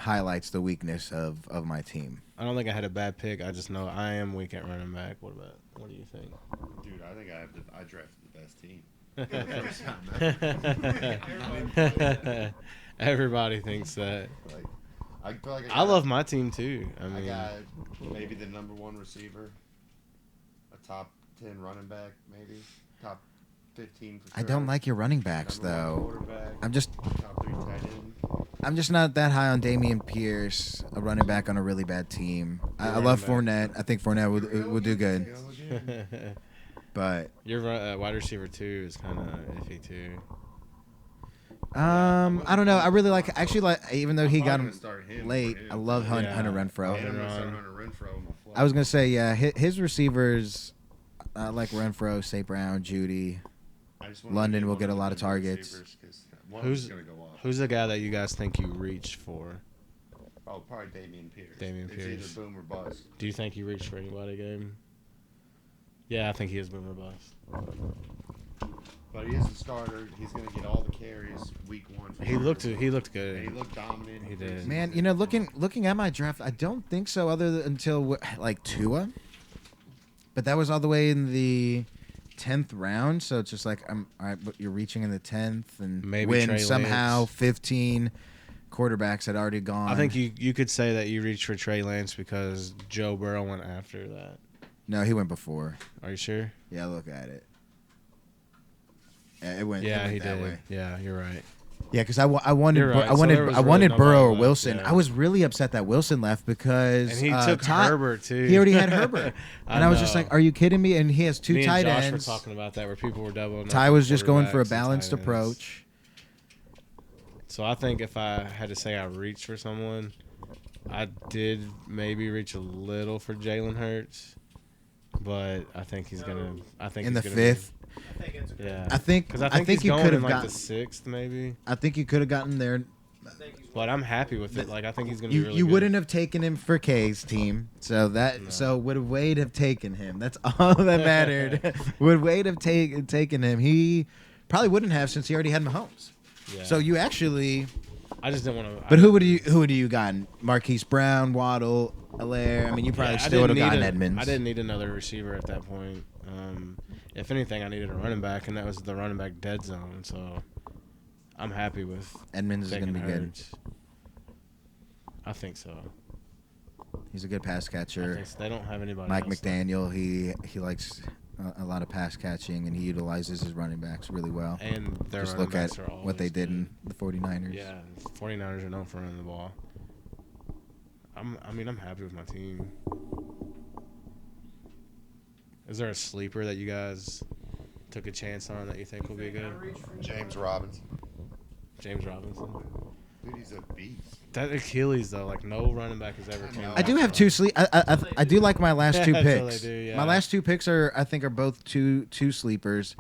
highlights the weakness of my team. I don't think I had a bad pick. I just know I am weak at running back. What do you think? Dude, I think I drafted the best team. Everybody thinks that. Like, I feel like I love my team too. I I mean, got maybe the number 1 receiver, a top 10 running back, maybe top 15 for sure. I don't like your running backs Number 1 though. quarterback, I'm just top 3 tight end. I'm just not that high on Dameon Pierce, a running back on a really bad team. I love Fournette. I think Fournette would do good, but your wide receiver too is kind of iffy too. I don't know. I really like even though he got I'm him gonna start him late. for him. I love Yeah. Hunter And Renfro. I'm gonna start Hunter Renfro on my flex. I was gonna say his receivers. I like Renfro, St. Brown, Judy. I just wanna London get will one get a the lot of targets. receivers 'cause one of them's Who's gonna go off. who's the guy that you guys think you reached for? Oh, probably Dameon Pierce. Dameon Pierce. It's either boom or bust. Do you think you reached for anybody, Game? Yeah, I think he is boomer bust. But he is a starter. He's gonna get all the carries week 1. for He sure. looked And he good. looked dominant. He did. Man, looking at my draft, I don't think so. Other than until like Tua, but that was all the way in the 10th round. So it's just like all right, but you're reaching in the 10th and Maybe when Trey somehow Lance. 15 quarterbacks had already gone. I think you could say that you reached for Trey Lance because Joe Burrow went after that. No, he went before. Are you sure? Yeah, look at it. Yeah, it went. Yeah, it went he that did. way. Yeah, you're right. Yeah, because I wanted You're right. I So wanted there was I really wanted nobody Burrow or left, Wilson. yeah. I was really upset that Wilson left because And he took Todd- Herbert too. He already had Herbert, and I was just know. like, "Are you kidding me?" And he has two Me and tight Josh ends. were talking about that where people were doubling. up Ty on was just going for a quarterbacks and balanced tight ends. approach. So I think if I had to say I reached for someone, I did maybe reach a little for Jalen Hurts, but I think he's gonna. I think In he's the gonna fifth, Yeah, I think. because I think he's you going could in have like gotten. the 6th maybe. I think you could have gotten there. But I'm happy with it. Like I think he's gonna be You really you good. wouldn't have taken him for K's team, so that No. so would Wade have taken him? That's all that mattered. Would Wade have taken him? He probably wouldn't have since he already had Mahomes. Yeah. So you actually. I just didn't want to. But who would you gotten? Marquise Brown, Waddle, Allaire. I mean, you probably still would have gotten Edmonds. I didn't need another receiver at that point. If anything, I needed a running back, and that was the running back dead zone. So I'm happy with Edmonds is taking going to be good. Hurts. I think so. He's a good pass I catcher. think so. They don't have anybody Mike else. McDaniel, he likes a lot of pass catching, and he utilizes his running backs really well. And their Just running look at backs are what they always did good. in the 49ers. Yeah, 49ers are known for running the ball. I'm happy with my team. Is there a sleeper that you guys took a chance on that you think will be good? James Robinson. James Robinson. Dude, he's a beast. That Achilles though, like no running back has ever I came. know. I do have two sleep. I do like my last two That's what picks. they do, yeah. My last two picks are both two sleepers.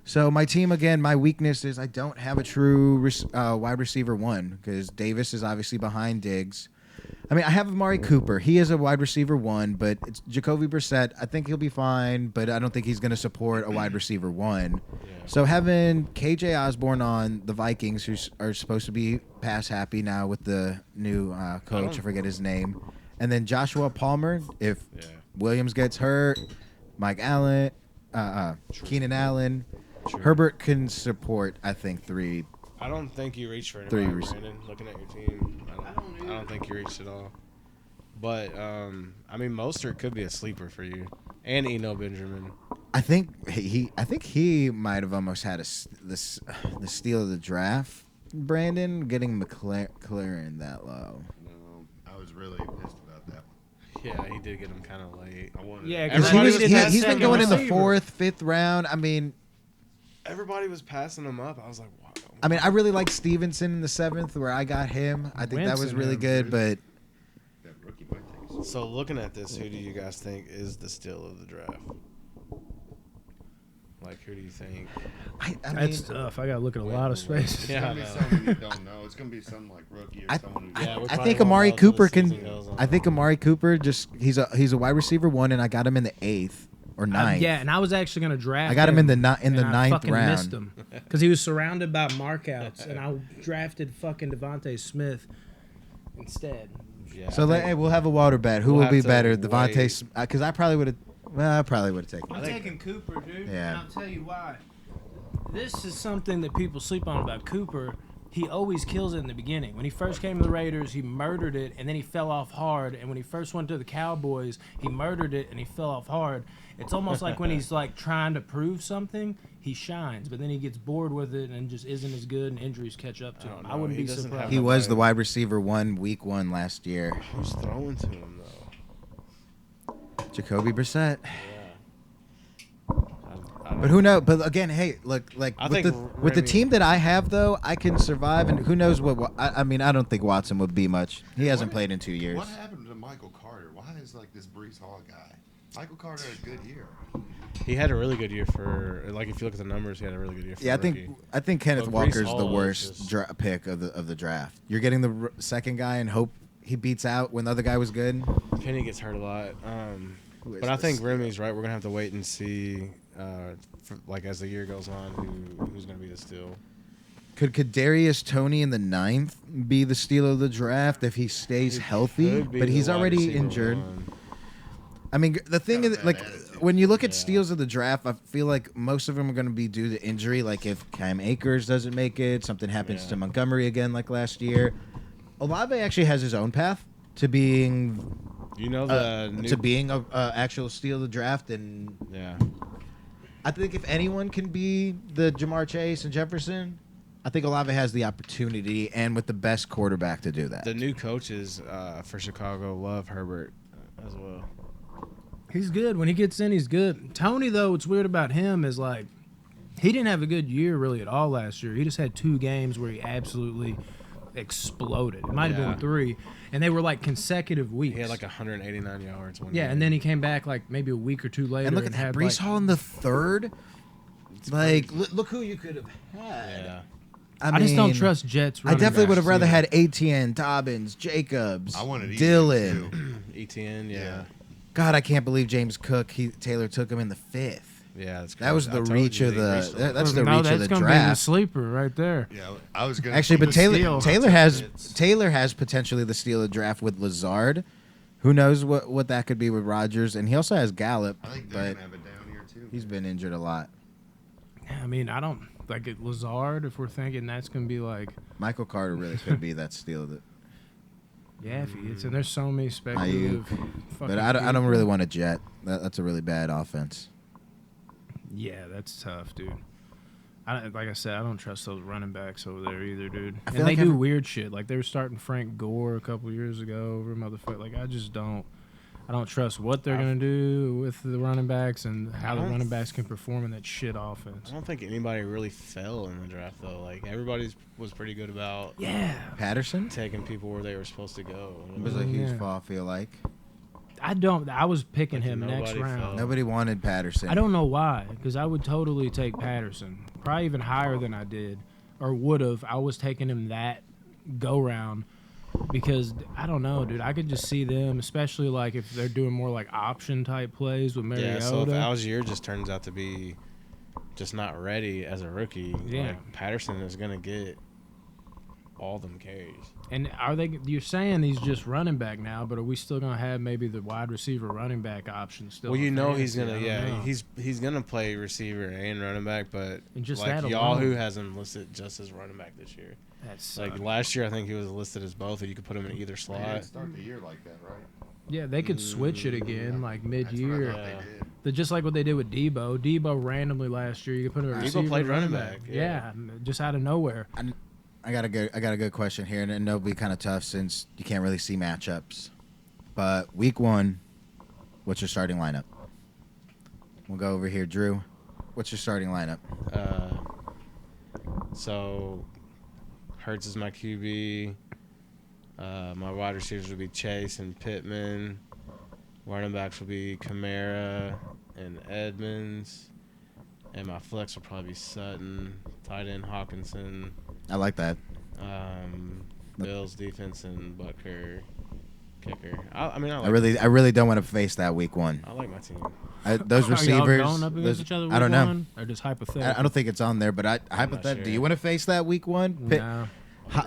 So my team again, my weakness is I don't have a true wide receiver one because Davis is obviously behind Diggs. I mean, I have Amari Cooper. He is a wide receiver one, but it's Jacoby Brissett. I think he'll be fine, but I don't think he's going to support a wide receiver one. Yeah. So having KJ Osborne on the Vikings, who are supposed to be pass happy now with the new coach, I forget his name, and then Joshua Palmer. If Yeah. Williams gets hurt, Mike Allen, Keenan Allen, True. Herbert can support. I think three. I don't think you reached for Three anybody, rec- Brandon. Looking at your team, I don't think you reached at all. But I mean, Mostert could be a sleeper for you, and Eno Benjamin. I think he might have almost had the steal of the draft. Brandon getting McLaren that low. No, I was really pissed about that one. Yeah, he did get him kind of late. I wanted. Yeah, Because Everybody was he's passing been him going in the receiver. 4th, 5th round. I mean, Everybody was passing him up. I was like, wow. I really like Stevenson in the 7th, where I got him. I think that was Winston really him, good, but that rookie might take us. So looking at this, who do you guys think is the steal of the draft? Like, who do you think? I mean, That's tough. I got to look at a lot of spaces. It's Yeah, gonna I be know. someone you don't know. It's gonna be some like rookie or I- someone who. Yeah, we I probably think won't Amari know till the Cooper season goes on. I think Amari Cooper he's a wide receiver one, and I got him in the 8th or 9th. Yeah, and I was actually going to draft. I got him in the and 9th I fucking round. missed him because he was surrounded by markouts, and I drafted fucking Devontae Smith. instead. Yeah. So I think- we'll have a water bet. Who We'll will be have to better, wait. Devontae? Because I probably would have. Well, I probably would have taken. I'm I think- taking Cooper, dude. Yeah. And I'll tell you why. This is something that people sleep on about Cooper. He always kills it in the beginning. When he first came to the Raiders, he murdered it, and then he fell off hard. And when he first went to the Cowboys, he murdered it, and he fell off hard. It's almost like when he's like trying to prove something, he shines, but then he gets bored with it and just isn't as good, and injuries catch up to I him. don't I know. wouldn't He be doesn't surprised. have He Okay. was the wide receiver week 1 last year. Who's throwing to him though? Jacoby Brissett. Yeah. I don't But who knows? But again, hey, look, like I with think the Remy- team that I have, though, I can survive. And who knows what? I mean, I don't think Watson would be much. He hasn't played in 2 years. What happened to Michael Carter? Why is like this Brees Hall guy? Michael Carter had a good year. He had a really good year for like if you look at the numbers, he had a really good year for Yeah, a rookie. I think Kenneth But Brees Walker's the Hall is worst just- pick of the draft. You're getting the second guy and hope he beats out when the other guy was good. Penny gets hurt a lot. Who is But I this think steal? Remy's right. We're gonna have to wait and see, like as the year goes on, who's gonna be the steal. Could Kadarius Toney in the 9th be the steal of the draft if he stays healthy? Could be But the he's wide already receiver injured. one. I mean, the thing Got a is, bad like, attitude. when you look at Yeah. steals of the draft, I feel like most of them are going to be due to injury. Like, if Cam Akers doesn't make it, something happens Yeah. to Montgomery again, like last year. Olave actually has his own path to being You know the new, to being a actual steal of the draft, and yeah. I think if anyone can be the Jamar Chase and Jefferson, I think Olave has the opportunity, and with the best quarterback to do that. The new coaches for Chicago love Herbert as well. He's good. When he gets in, he's good. Tony, though, what's weird about him is, like, he didn't have a good year really at all last year. He just had 2 games where he absolutely exploded. It might have Yeah. been 3, and they were, like, consecutive weeks. He had like 189 yards one yeah, game. and then he came back, like, maybe a week or 2 later. and look at that, had, Brees like, Hall in the 3rd. Like, look who you could have had. Yeah. I just don't mean, trust Jets. I definitely running would have backs. rather had Etienne, Dobbins, Jacobs, I wanted Dylan. ETN, yeah. God, I can't believe James Cook. Taylor took him in the 5th. Yeah, that's That was crazy. I the told reach you of they the. reached That's the No, reach of that's the gonna be the draft. sleeper right there. Yeah, I was gonna Actually, but the Taylor steal. Taylor has It's- Taylor has potentially the steal of the draft with Lazard. Who knows what that could be with Rodgers, and he also has Gallup, I think they're but gonna have a down year too. he's been injured a lot. I mean, I don't like it. Lazard. If we're thinking that's gonna be like, Michael Carter really could be that steal of the. yeah, if he gets in, there's so many speculative. But I don't really want a Jet. That's a really bad offense. Yeah, that's tough, dude. Like I said, I don't trust those running backs over there either, dude. I And feel they like do every- weird shit. Like they were starting Frank Gore a couple years ago over motherfucker. Like I just don't. I don't trust what they're gonna do with the running backs and how the don't running backs can perform in that shit offense. I don't think anybody really fell in the draft though. Like everybody was pretty good about Yeah, Patterson? taking people where they were supposed to go. It was a huge Yeah. fall, I feel like. I don't. I was picking Like him next nobody round. fell. Nobody wanted Patterson. I don't know why, because I would totally take Patterson, probably even higher than I did, or would have. I was taking him that go round because I don't know, dude. I could just see them, especially like if they're doing more like option type plays with Mariota. Yeah, so if Algier just turns out to be just not ready as a rookie, Yeah. like Patterson is gonna get all them carries. And are they? You're saying he's just running back now, but are we still gonna have maybe the wide receiver running back option still? Well, you in know he's fantasy? gonna I don't know. he's gonna play receiver and running back, but And just like that Yahoo alone. has him listed just as running back this year. That's Like last year, I think he was listed as both, and you could put him in either They slot. didn't start the year like that, right? yeah, they could switch it again like That's what I mid-year. thought Yeah. they did. Just like what they did with Debo. Debo randomly last year, you could put him at Debo receiver, played running back. back, Yeah, just out of nowhere. I got a good question here, and it'll be kind of tough since you can't really see matchups. But week 1, what's your starting lineup? We'll go over here, Drew. What's your starting lineup? So Hurts is my QB. My wide receivers will be Chase and Pittman. Running backs will be Kamara and Edmonds. And my flex will probably be Sutton. Tight end Hawkinson. I like that. Bills defense and Butker kicker. I mean, I really don't want to face that week 1. I like my team. Those Are y'all receivers. going up against those- each other I don't week know. one, or just hypothetical? I don't think it's on there, but hypothetically, sure. do you want to face that week 1? No.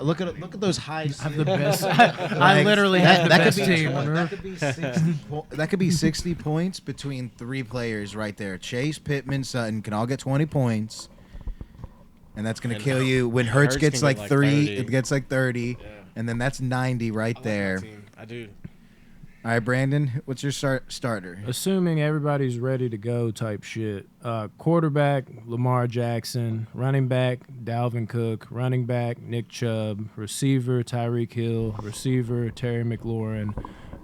Look at those high. I have the best. I literally have the best team. That could be 60 points between 3 players right there. Chase, Pittman, Sutton can all get 20 points, and that's gonna kill you. When Hurts gets like 3, 30. It gets like 30, and then that's 90 right there. I do. All right, Brandon, what's your starter? Assuming everybody's ready to go type shit. Quarterback, Lamar Jackson. Running back, Dalvin Cook. Running back, Nick Chubb. Receiver, Tyreek Hill. Receiver, Terry McLaurin.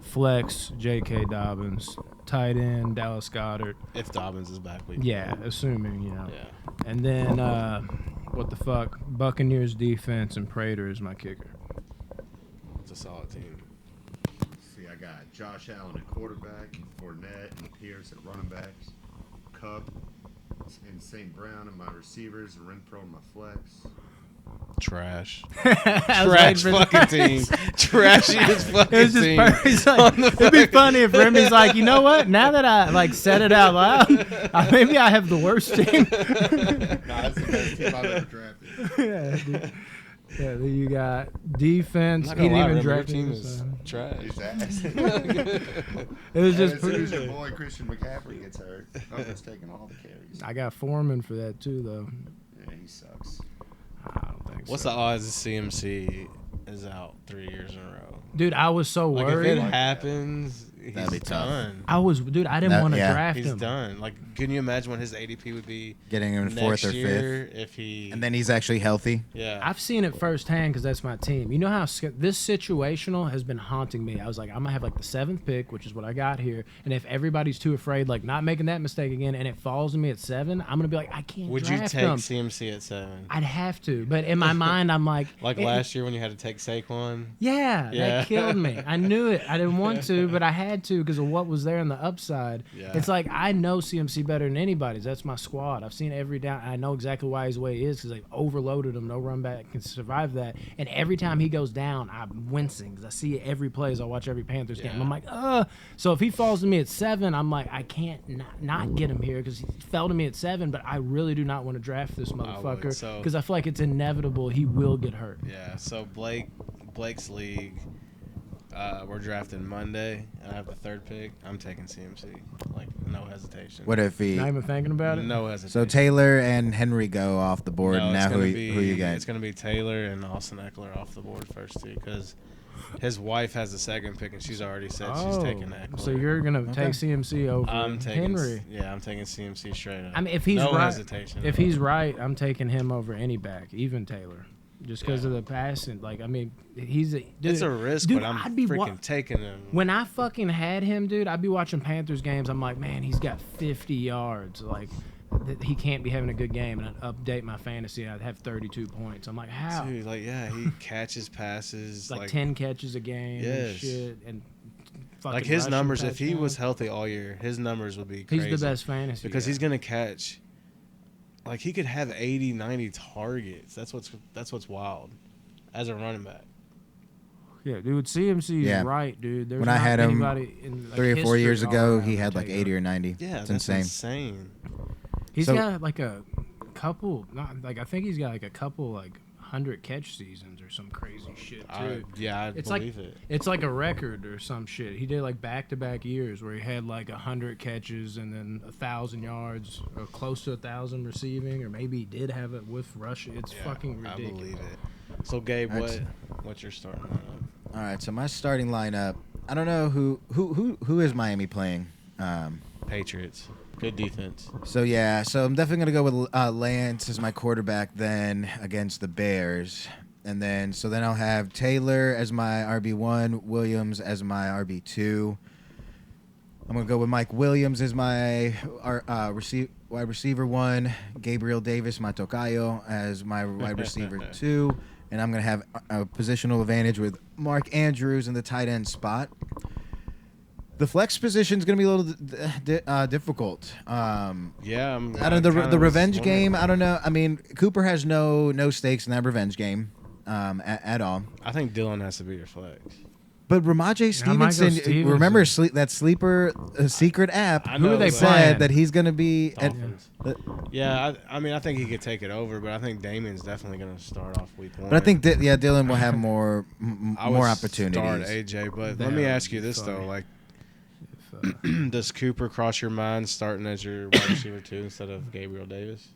Flex, J.K. Dobbins. Tight end, Dallas Goedert. If Dobbins is back, assuming, Yeah. And then, what the fuck? Buccaneers defense and Prater is my kicker. It's a solid team. I got Josh Allen at quarterback, Fournette and Pierce at running backs, Cup and St. Brown and my receivers, Renfro and my flex. Trash. Trash fucking team. Trashiest fucking team. It'd be funny if Remy's like, you know what? Now that I said it out loud, maybe I have the worst team. That's the best team I've ever drafted. Yeah, dude. Yeah, then you got defense. He didn't even draft draft team him. is trash. He's ass. It was just as soon as your boy Christian McCaffrey gets hurt, I'm just taking all the carries. I got Foreman for that too, though. Yeah, he sucks. I don't think What's so. the odds CMC is out 3 years in a row? Dude, I was so Like, worried. if it happens, That'd be he's tough. done. I didn't want to draft He's him. done. Like, can you imagine what his ADP would be Getting him in 4th or next 5th, year if he? and then he's actually healthy. Yeah. I've seen it firsthand because that's my team. You know how this situational has been haunting me. I was like, I'm gonna have like the 7th pick, which is what I got here, and if everybody's too afraid, like not making that mistake again, and it falls to me at 7, I'm gonna be like, I can't. Would you draft take him. CMC at 7? I'd have to, but in my mind, I'm like, Like last year when you had to take Saquon. Yeah, that killed me. I knew it. I didn't want to, but I had to because of what was there on the upside. Yeah. It's like I know CMC better than anybody's. That's my squad. I've seen every down. I know exactly why he's the way he is because they've overloaded him. No run back can survive that. And every time he goes down, I'm wincing because I see it every play as I watch every Panthers game. I'm like, So if he falls to me at 7, I'm like, I can't not get him here because he fell to me at 7, but I really do not want to draft this motherfucker because I feel like it's inevitable he will get hurt. Yeah. So Blake's league. We're drafting Monday, and I have the 3rd pick. I'm taking CMC, like no hesitation. What if he? Not even thinking about it. No hesitation. So Taylor and Henry go off the board. No, Now it's who gonna you got? It's gonna be Taylor and Austin Eckler off the board first too, because his wife has the 2nd pick, and she's already said she's taking Eckler. So you're gonna take CMC over I'm taking Henry. Yeah, I'm taking CMC straight up. I mean, if he's no right, hesitation. if he's right, I'm taking him over any back, even Taylor, just because of the passing. Like, I mean, he's a dude, it's a risk, dude, but I'm I'd be freaking taking him. When I fucking had him, dude, I'd be watching Panthers games. I'm like, man, he's got 50 yards. Like, he can't be having a good game. And I'd update my fantasy, and I'd have 32 points. I'm like, how? Dude, like, yeah, he catches passes. like 10 catches a game and shit. And like his numbers, if he was healthy all year, his numbers would be crazy. He's the best fantasy because guy. he's gonna catch. Like, he could have 80, 90 targets. That's what's wild as a running back. Yeah, dude, CMC's right, dude. There's when I had him in, like, 3 or 4 years ago, he had like take 80 him. or 90. Yeah, it's that's insane. He's So- got like a couple, I think he's got like a couple like 100 catch seasons or some crazy shit too. I It's believe like, it. It's like a record or some shit. He did like back-to-back years where he had like 100 catches and then 1,000 yards or close to 1,000 receiving, or maybe he did have it with rush. It's fucking ridiculous. I believe it. So Gabe, what's your starting lineup? All right, so my starting lineup. I don't know who is Miami playing. Patriots. Good defense. So I'm definitely gonna go with Lance as my quarterback then against the Bears, and then I'll have Taylor as my RB1, Williams as my RB2. I'm gonna go with Mike Williams as my wide receiver 1, Gabriel Davis, my tocayo, as my wide receiver 2, and I'm gonna have a positional advantage with Mark Andrews in the tight end spot. The flex position is going to be a little difficult. Yeah, out of the revenge game, I don't know. I mean, Cooper has no stakes in that revenge game at all. I think Dylan has to be your flex. But Ramondre I might go Stevenson, remember Stevenson. that sleeper secret app? I Who are they said playing? that he's going to be. Dolphins. Yeah, I mean, I think he could take it over, but I think Damien's definitely going to start off week 1. But I think Dylan will have more I would more opportunities. Start AJ, but That let me would ask be you this funny. though: like, If, does Cooper cross your mind starting as your wide receiver 2 instead of Gabriel Davis?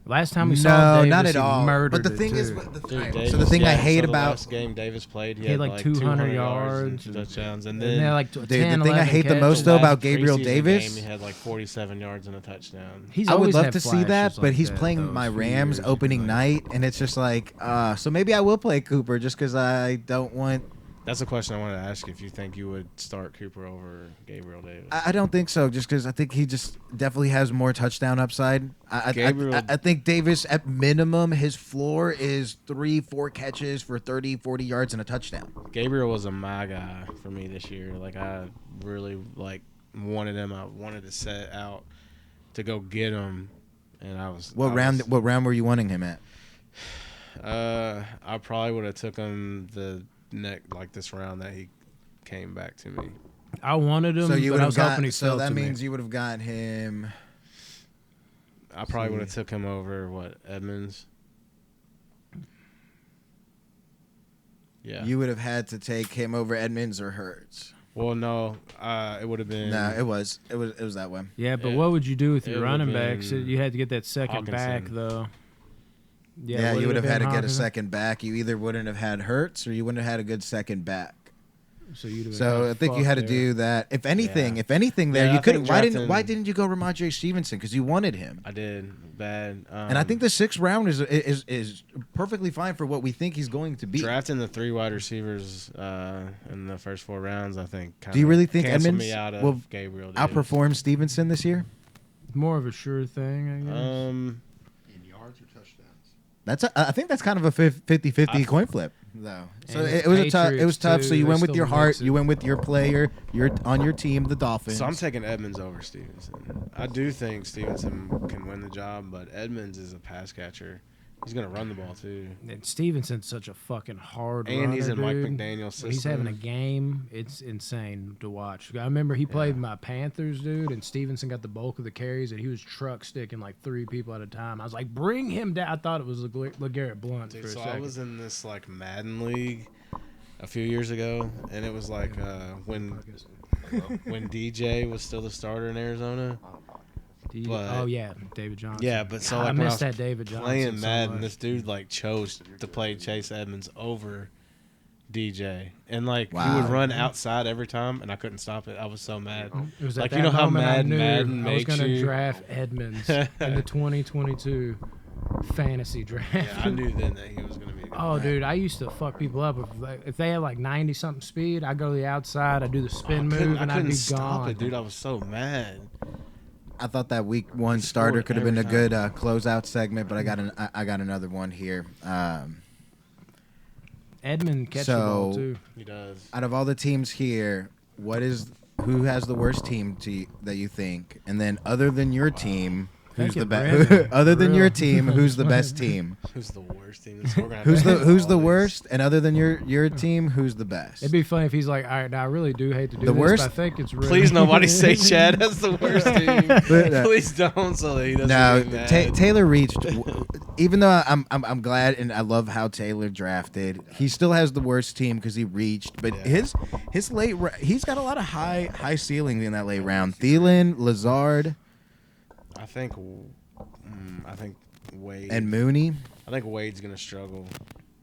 last time we No, saw Davis, not at he all. murdered But the it, thing is, too. Dude, so the thing I hate the about last game Davis played, he He had had like 200 yards and touchdowns, and and then then like the 10, thing I 11 hate the catches. most though last about Gabriel preseason Davis. game, he had like 47 yards and a touchdown. He's I would always love had to see that, flashes but like he's that, playing those my few Rams years, opening like- night, and it's just like, so maybe I will play Cooper just because I don't want. That's a question I wanted to ask you, if you think you would start Cooper over Gabriel Davis. I don't think so, just because I think he just definitely has more touchdown upside. I think Davis, at minimum, his floor is 3-4 catches for 30, 40 yards and a touchdown. Gabriel was my guy for me this year. Like, I really wanted him. I wanted to set out to go get him, and I was. What round were you wanting him at? I probably would have took him this round that he came back to me. I wanted him, So you but would I have was hoping got. he So fell that to me. means you would have got him. I probably would have took him over Edmonds. Yeah. You would have had to take him over Edmonds or Hurts. Well, no, it would have been. No, it was that way. Yeah, but It- what would you do with it your would've running backs? been You had to get that second back, Hawkinson. though. Yeah, what you would have had to been get a Hawkinson? second back. You either wouldn't have had Hurts or you wouldn't have had a good second back. So, you'd have been So kinda I think you fucked had to there. do that. If anything, Yeah. there Yeah, you I could. think Why didn't you go Ramondre Stevenson? Because you wanted him. I did bad. And I think the 6th round is perfectly fine for what we think he's going to be. drafting the 3 wide receivers in the first 4 rounds, I think. Do you really think canceled Edmonds me out of will Gabriel Davis. Outperform Stevenson this year? More of a sure thing, I guess. Um, In yards or touchdowns? I think that's kind of a 50-50 coin flip, though. So And it was a tough. It Patriots, was tough. too, So you they went with still your heart. mix it. You went with your player. You're on your team, the Dolphins. so I'm taking Edmonds over Stevenson. I do think Stevenson can win the job, but Edmonds is a pass catcher. He's going to run the ball, too. And Stevenson's such a fucking hard And runner, he's in Mike dude. McDaniel's When he's having a system. game, it's insane to watch. I remember he played my Panthers, dude, and Stevenson got the bulk of the carries, and he was truck sticking like 3 people at a time. I was like, bring him down. I thought it was LeGarrette Blunt Dude, for a so second. I was in this Madden league a few years ago, and it was when DJ was still the starter in Arizona. but- oh, yeah, David Johnson. Yeah, but so God, I when I missed was that David Johnson playing so Madden, much. this dude chose to play Chase Edmonds over DJ, and he Wow. would run outside every time, and I couldn't stop it. I was so mad. It was at Like, that you know how moment I knew Madden I was makes going to you- draft Edmonds in the 2022 fantasy draft. Yeah, I knew then that he was going to be. Oh, dude, I used to fuck people up. If they had 90 something speed, I go to the outside, I do the spin move, and I I'd couldn't be stop gone. it, dude. I was so mad. I thought that week 1 starter scored could have been a every good closeout segment, but I got another one here. Edmund catches the ball So- too. He does. Out of all the teams here, who has the worst team that you think? And then other than your team, who's Thank the you, best? Brandon. Other than your Real. team, who's the best team? Who's the worst team? We're gonna have Who's to the edit who's all the these. worst? And other than your team, who's the best? It'd be funny if he's like, all right, now I really do hate to do The this, worst- but I think it's really... Please, nobody say Chad has the worst team. Please don't, so that he doesn't No, get mad. Taylor reached. Even though I'm glad and I love how Taylor drafted, he still has the worst team because he reached. But Yeah. his he's got a lot of high ceiling in that late round. Thielen, Lazard, I think Wade and Mooney. I think Wade's gonna struggle.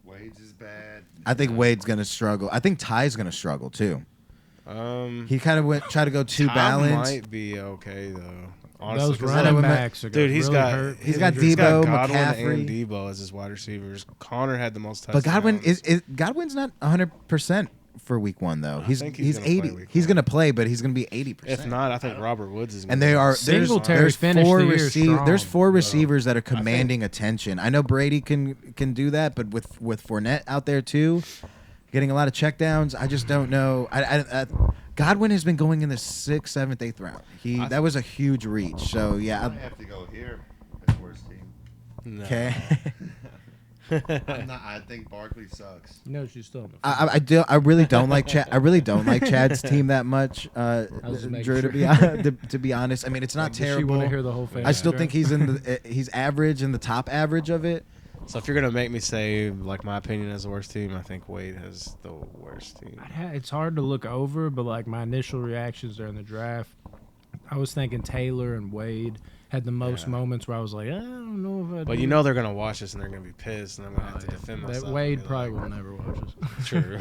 Wade's is bad. I think Wade's gonna struggle. I think Ty's gonna struggle too. He kind of tried to go too Tom balanced. might be okay though. Honestly, Those 'cause running would backs are dude, he's really got hurt. he's got he's got Debo, Godwin McCaffrey. and Debo as his wide receivers. Connor had the most But touchdowns. Godwin's not 100% for week 1 though. I think he's gonna 80. play week He's 1. gonna play, but he's gonna be 80%. If not, I think Robert Woods is. Gonna And they are Singletary there's finished four the year strong. there's 4 receivers that are commanding attention. I know Brady can do that, but with Fournette out there too, getting a lot of checkdowns, I just don't know. Godwin has been going in the 6th, 7th, 8th round. That was a huge reach. So I yeah, have to go here as worst team. No. okay. I think Barkley sucks. No, she's still on the I really don't like Chad. I really don't like Chad's team that much. was just making Drew, sure. to be honest, I mean it's not Does she want terrible. to hear the whole I still fantasy think draft? he's average in the top average of it. So if you're gonna make me say like my opinion is the worst team, I think Wade has the worst team. It's hard to look over, but like my initial reactions during the draft, I was thinking Taylor and Wade had the most Yeah. moments where I was like, I don't know if I. But you know they're gonna watch this and they're gonna be pissed, and I'm gonna have to defend myself. that and Wade be probably like, will never watch us. True.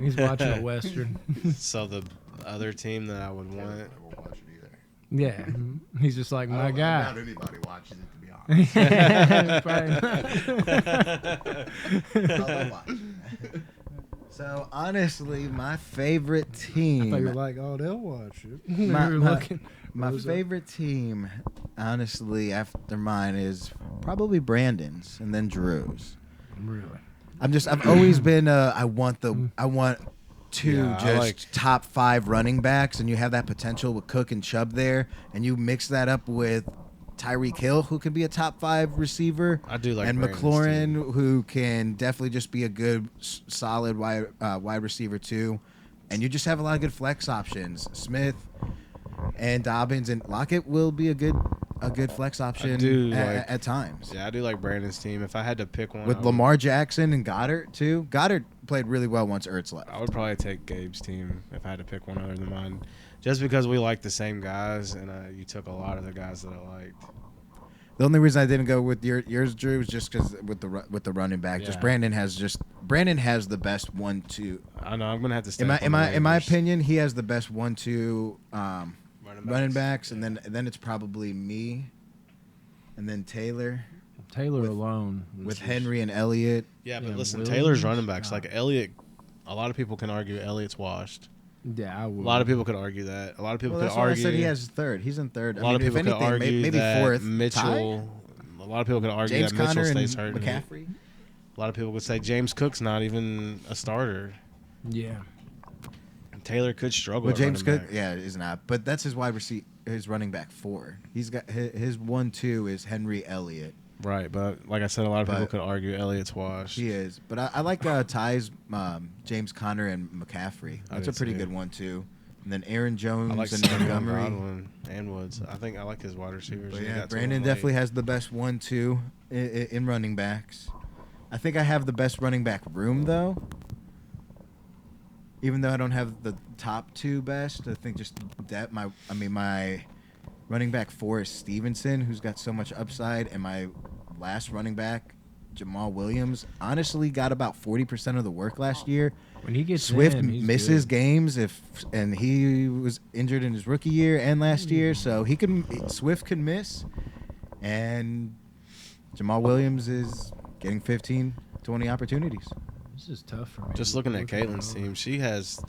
He's watching a Western. So the other team that I would Taylor want, never watch it either. Yeah, he's just like my I guy. doubt anybody watches it, to be honest. Probably not. So honestly, my favorite I team. thought you were like, oh, they'll watch it. My- You were my- looking. My What was that? favorite team, honestly, after mine is probably Brandon's and then Drew's. Really? I've always been I want two Yeah, I just like- top 5 running backs, and you have that potential with Cook and Chubb there, and you mix that up with Tyreek Hill, who can be a top 5 receiver, I do like and Brandon's McLaurin, who can definitely just be a good, solid wide receiver too, and you just have a lot of good flex options. Smith and Dobbins and Lockett will be a good flex option do at, like- times. yeah, I do like Brandon's team. If I had to pick one, With I would- Lamar Jackson and Goddard too. Goddard played really well once Ertz left. I would probably take Gabe's team if I had to pick one other than mine, just because we like the same guys, and you took a lot of the guys that I liked. The only reason I didn't go with yours, Drew, is just because with the running back, just Yeah. Brandon has the best 1-2. I know I'm gonna have to stay. In up on my the in my waivers. opinion, he has the best 1-2 running backs, Yeah. and then it's probably me, and then Taylor Taylor with- alone. is with just- Henry and Elliott. Yeah, but Yeah, listen, Williams? Taylor's running backs Nah. like Elliott. A lot of people can argue Elliott's washed. Yeah, I A would. lot of people could argue that. A lot of people Well, could that's why I argue. said he has third. He's in third. a lot of if people could anything, argue maybe that fourth. Mitchell. A lot of people could argue James that Mitchell Conner and stays hurt. McCaffrey. A lot of people would say James Cook's not even a starter. Yeah. Taylor could struggle. Well, at James running Cook, back. yeah, is not. But that's his his running back 4. He's got his 1-2 is Henry Elliott. Right, but like I said, a lot of people But- could argue Elliott's washed. He is. But I like Ty's James Conner and McCaffrey. I That's do a pretty too. good one too. And then Aaron Jones I like and Saquon Montgomery. Godwin and Woods. I think I like his wide receivers. But He yeah, got to Brandon them late. definitely has the best 1-2 in running backs. I think I have the best running back room though. Even though I don't have the top 2 best, I think just that my running back 4 is Stevenson, who's got so much upside, and my last running back, Jamal Williams, honestly got about 40% of the work last year. When he gets Swift in, he's misses good. games and he was injured in his rookie year and last year, so Swift can miss, and Jamal Williams is getting 15, 20 opportunities. This is tough for me. Just looking at Looking Caitlin's over. team, she has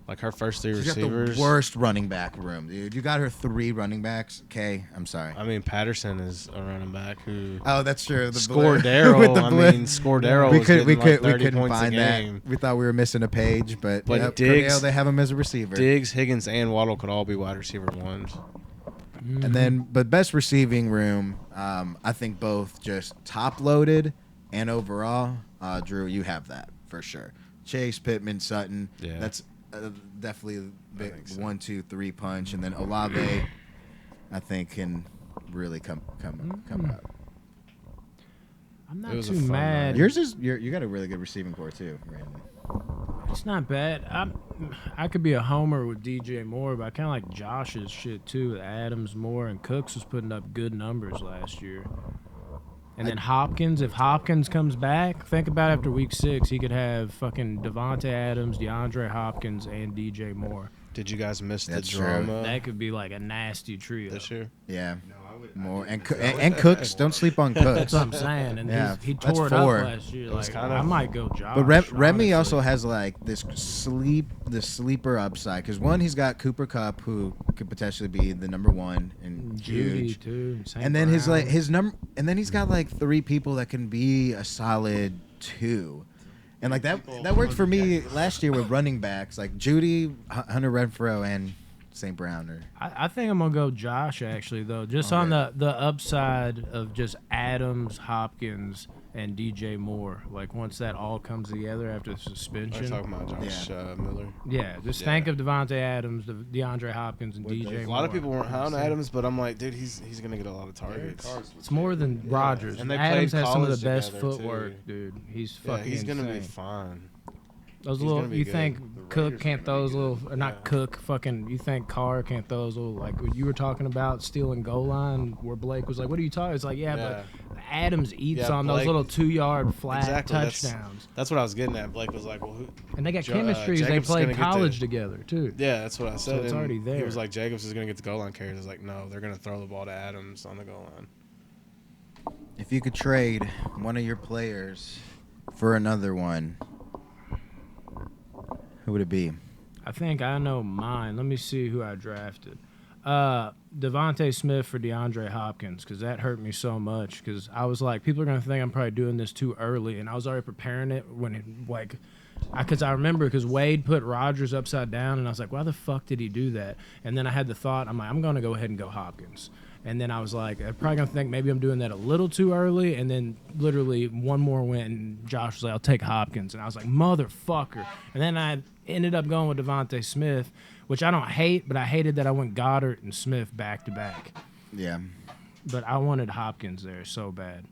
like her first 3 She's got receivers. the worst running back room, dude. You got her 3 running backs. Okay, I'm sorry. I mean, Patterson is a running back who Oh, that's true. The Scordero. with the I blue- mean, Scordero. we was could we getting, could like we 30 couldn't points find a that. game. We thought we were missing a page, but But Cordell, Diggs- they have him as a receiver. Diggs, Higgins, and Waddle could all be wide receiver ones. Mhm. And then, but best receiving room, I think both just top loaded and overall. Drew, you have that for sure. Chase, Pittman, Sutton. Yeah. That's definitely a big think so. 1, 2, 3 punch, and then Olave, I think can really come up. I'm not It was a too fun mad. night. Yours is you got a really good receiving core too, Brandon. It's not bad. I could be a homer with DJ Moore, but I kind of like Josh's shit too. With Adams, Moore, and Cooks was putting up good numbers last year. And then Hopkins, if Hopkins comes back, think about after week 6, he could have fucking Devontae Adams, DeAndre Hopkins, and DJ Moore. Did you guys miss That's the true. drama That could be like a nasty trio. this year? Yeah, No, I would. more I and didn't and Cooks. Don't sleep on Cooks. That's what I'm saying. And Yeah, he that's tore it 4. up last year. was Like, kinda- I might go Josh. But Remy honestly. also has like this sleeper upside because one, he's got Cooper Kupp, who could potentially be the number 1 and Judy huge. too. St. And then Brown. his number, and then he's got like 3 people that can be a solid 2, and like that worked for me last year with running backs like Judy, Hunter Renfrow, and St. Brown. Or I think I'm gonna go Josh actually though, just on the upside of just Adams, Hopkins, and DJ Moore. Like once that all comes together after the Are you suspension. talking about Josh Miller? Yeah, just Yeah. think of Devontae Adams, DeAndre Hopkins, and What DJ they- Moore. A lot of people weren't high on Adams, but I'm like, dude, he's gonna get a lot of targets. It's more than Rodgers. And they Adams played has some of the college best together, footwork, dude. He's Yeah, fucking he's gonna be insane. fine. Those he's little, gonna be you good. think The Cook Raiders are can't gonna throw be those little, or not Yeah. Cook, fucking, you think Carr can't throw those little, like, you were talking about stealing goal line where Blake was like, what are you talking? It's like, yeah, but Adams eats Yeah, on those Blake- little 2-yard flat Exactly, that's- touchdowns. That's what I was getting at. Blake was like, well, who? And they got Jo- chemistry 'cause they Jacobs is played gonna get college the- together, too. Yeah, that's what I said. it's and already He there. was like, Jacobs is gonna get the goal line carries. I was like, no, they're gonna throw the ball to Adams on the goal line. If you could trade one of your players for another one, who would it be? I think I know mine. Let me see who I drafted. Devontae Smith for DeAndre Hopkins, because that hurt me so much. Because I was like, people are gonna think I'm probably doing this too early, and I was already preparing it when it like, because I remember because Wade put Rodgers upside down, and I was like, why the fuck did he do that? And then I had the thought, I'm like, I'm gonna go ahead and go Hopkins. And then I was like, I'm probably gonna think maybe I'm doing that a little too early. And then literally one more went, and Josh was like, I'll take Hopkins. And I was like, motherfucker. And then I ended up going with Devontae Smith, which I don't hate, but I hated that I went Goddard and Smith back to back. Yeah. But I wanted Hopkins there so bad.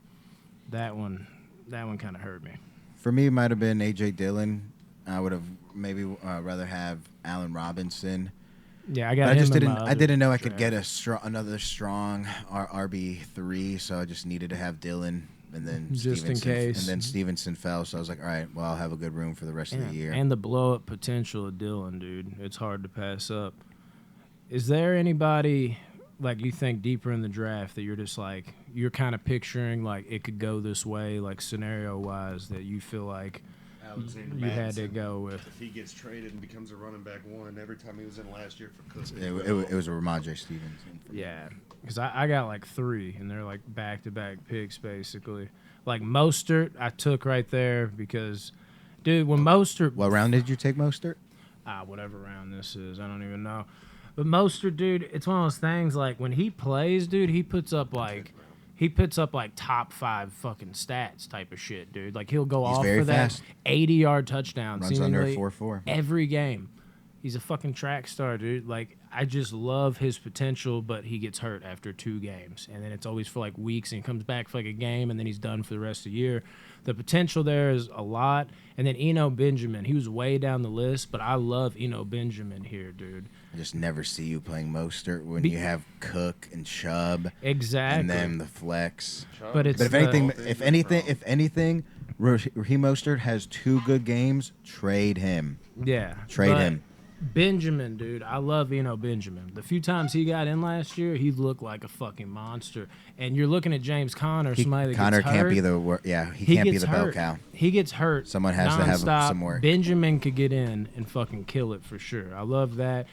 That one kind of hurt me. For me, it might have been A.J. Dillon. I would have maybe rather have Allen Robinson. Yeah, I But got I him just in didn't. my I other didn't know I could draft. get another strong RB3, so I just needed to have Dillon, and then Just in Stevenson, case. And then Stevenson fell, so I was like, all right, well, I'll have a good room for the rest of the year. And the blow up potential of Dylan, dude. It's hard to pass up. Is there anybody like you think deeper in the draft that you're just like you're kind of picturing like it could go this way, like scenario wise, that you feel like Alexander you had to Mattison. go with? If he gets traded and becomes a running back one, every time he was in last year for Cook. It was a Ramondre Stevenson. Yeah, because I got like 3, and they're like back-to-back picks, basically. Like Mostert, I took right there because, dude, when Mostert... What round did you take Mostert? Whatever round this is, I don't even know. But Mostert, dude, it's one of those things, like, when he plays, dude, he puts up, like, top 5 fucking stats type of shit, dude. Like, he'll go He's off very for that fast. 80-yard touchdown, Runs under a seemingly 4.4. every game. He's a fucking track star, dude. Like, I just love his potential, but he gets hurt after 2 games. And then it's always for, like, weeks, and he comes back for, like, a game, and then he's done for the rest of the year. The potential there is a lot. And then Eno Benjamin, he was way down the list, but I love Eno Benjamin here, dude. I just never see you playing Mostert when you have Cook and Chubb Exactly. and then the flex. But it's But if anything, Raheem Mostert has 2 good games. Trade him. yeah. Trade but him. Benjamin, dude, I love Eno Benjamin. The few times he got in last year, he looked like a fucking monster. And you're looking at James Conner, somebody that Connor gets hurt. can't be the he can't be gets the bell hurt. cow. He gets hurt. Someone has to have nonstop. some work. Benjamin could get in and fucking kill it for sure. I love that.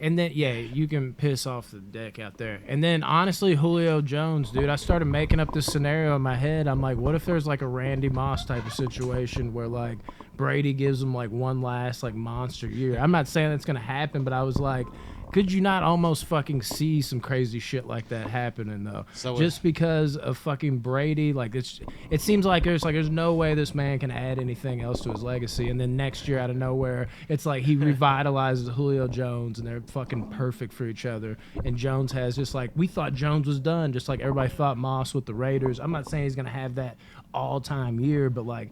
And then, yeah, you can piss off the deck out there. And then, honestly, Julio Jones, dude, I started making up this scenario in my head. I'm like, what if there's like a Randy Moss type of situation where like Brady gives him like one last like monster year? I'm not saying that's going to happen, but I was like, could you not almost fucking see some crazy shit like that happening though? So just because of fucking Brady, like it seems like there's no way this man can add anything else to his legacy. And then next year out of nowhere, it's like he revitalizes Julio Jones, and they're fucking perfect for each other. And Jones has just like we thought Jones was done, just like everybody thought Moss with the Raiders. I'm not saying he's gonna have that all-time year, but like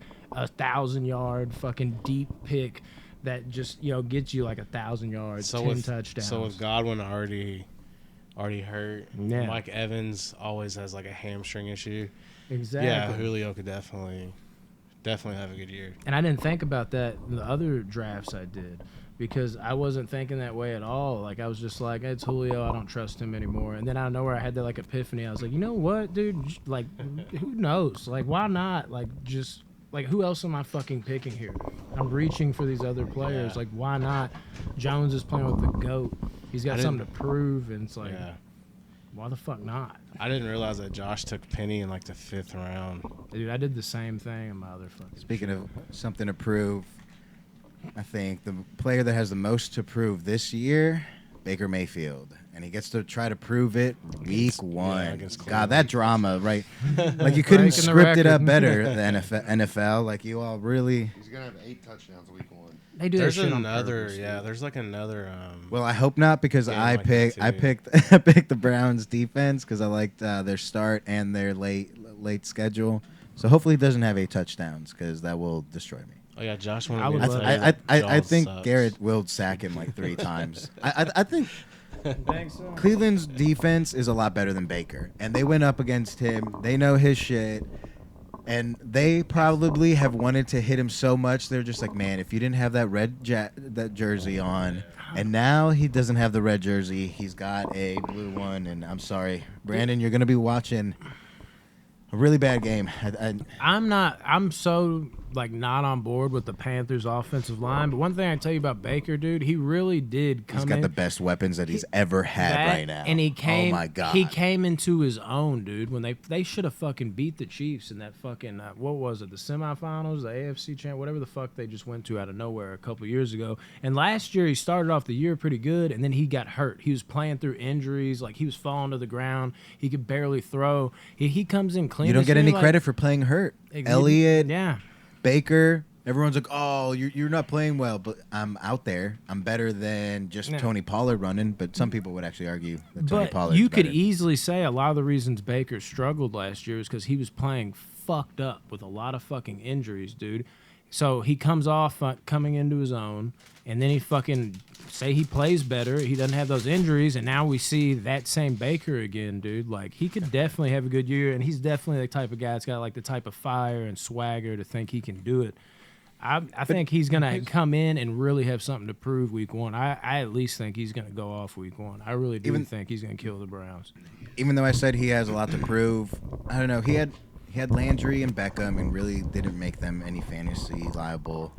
1,000-yard fucking deep pick that just gets you like 1,000 yards, 10 touchdowns. So with Godwin already hurt, Yeah. Mike Evans always has like a hamstring issue. Exactly. Yeah, Julio could definitely have a good year. And I didn't think about that in the other drafts I did because I wasn't thinking that way at all. Like, I was just like, it's Julio. I don't trust him anymore. And then out of nowhere, I had that, like, epiphany. I was like, you know what, dude? Like, who knows? Like, why not? Like, just, like, who else am I fucking picking here? I'm reaching for these other players. Yeah. Like, why not? Jones is playing with the GOAT. He's got something to prove, and it's like, why the fuck not? I didn't realize that Josh took Penny in like the 5th round. Dude, I did the same thing in my other fucking Speaking of something to prove, I think the player that has the most to prove this year Baker Mayfield, and he gets to try to prove it week one. against God, Cleveland. that drama, right? Like you couldn't Breaking the script it up record. better than NFL. Like you all really. He's gonna have 8 touchdowns week 1. They do There's that shit on another, purpose, yeah. dude. There's like another. Well, I hope not because Game I like that, picked too. I picked the Browns defense because I liked their start and their late schedule. So hopefully he doesn't have 8 touchdowns because that will destroy me. Oh yeah, Josh I wanted would me to love tell you that I Jaws think sucks. Garrett will sack him like 3 times. I think Think so? Cleveland's defense is a lot better than Baker, and they went up against him. They know his shit, and they probably have wanted to hit him so much. They're just like, man, if you didn't have that jersey on, and now he doesn't have the red jersey, he's got a blue one. And I'm sorry, Brandon, you're gonna be watching a really bad game. I'm so like not on board with the Panthers offensive line, but one thing I can tell you about Baker, dude, he really did come He's got in the best weapons that he's ever had that- right now. And he came Oh my god. he came into his own, dude, when they should have fucking beat the Chiefs in that fucking what was it, the semifinals, the AFC champ, whatever the fuck they just went to out of nowhere a couple years ago. And last year he started off the year pretty good, and then he got hurt. He was playing through injuries, like he was falling to the ground. He could barely throw. He comes in clean. You don't this get year, any like- credit for playing hurt. Ex- Elliott, Yeah. Baker, everyone's like, oh, you're not playing well, but I'm out there. I'm better than just Yeah. Tony Pollard running, but some people would actually argue that Tony But Pollard. you could easily say a lot of the reasons Baker struggled last year is because he was playing fucked up with a lot of fucking injuries, dude. So he comes off coming into his own, and then he fucking say he plays better. He doesn't have those injuries, and now we see that same Baker again, dude. Like he could definitely have a good year, and he's definitely the type of guy that's got like the type of fire and swagger to think he can do it. I think he's gonna come in and really have something to prove week 1. I at least think he's gonna go off week 1. I really do think he's gonna kill the Browns. Even though I said he has a lot to prove, I don't know. He had Landry and Beckham, and really didn't make them any fantasy liable.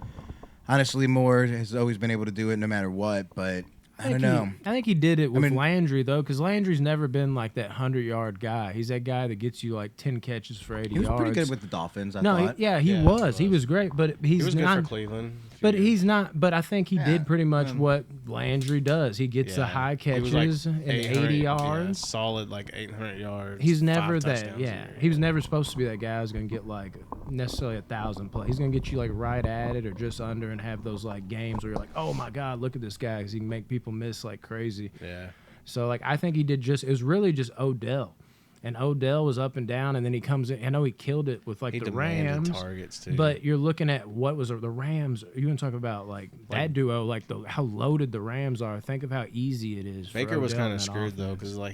Honestly, Moore has always been able to do it no matter what, but I don't know. I think he did it with mean- Landry, though, because Landry's never been like that 100-yard guy. He's that guy that gets you like 10 catches for 80 He was yards. pretty good with the Dolphins, I no, thought. he Yeah, was. he He was. was great, but He he's was good not. for Cleveland. But he's not. But I think he Yeah, did pretty much um, what Landry does. He gets the high He was, catches and 800 80 yeah, yards. solid like 800 yards. He's never 5 that. touchdowns a Yeah, year. he was never supposed to be that guy who's gonna get like necessarily 1,000 plus. He's gonna get you like right at it or just under, and have those like games where you're like, oh my god, look at this guy, because he can make people miss like crazy. Yeah. So like I think he did it was really just Odell. And Odell was up and down, and then he comes in. I know he killed it with like He the demanded Rams, targets too. but you're looking at what was the Rams. You want to talk about like that duo, like how loaded the Rams are. Think of how easy it is. Baker for was Odell kind in of that screwed though, offense. because like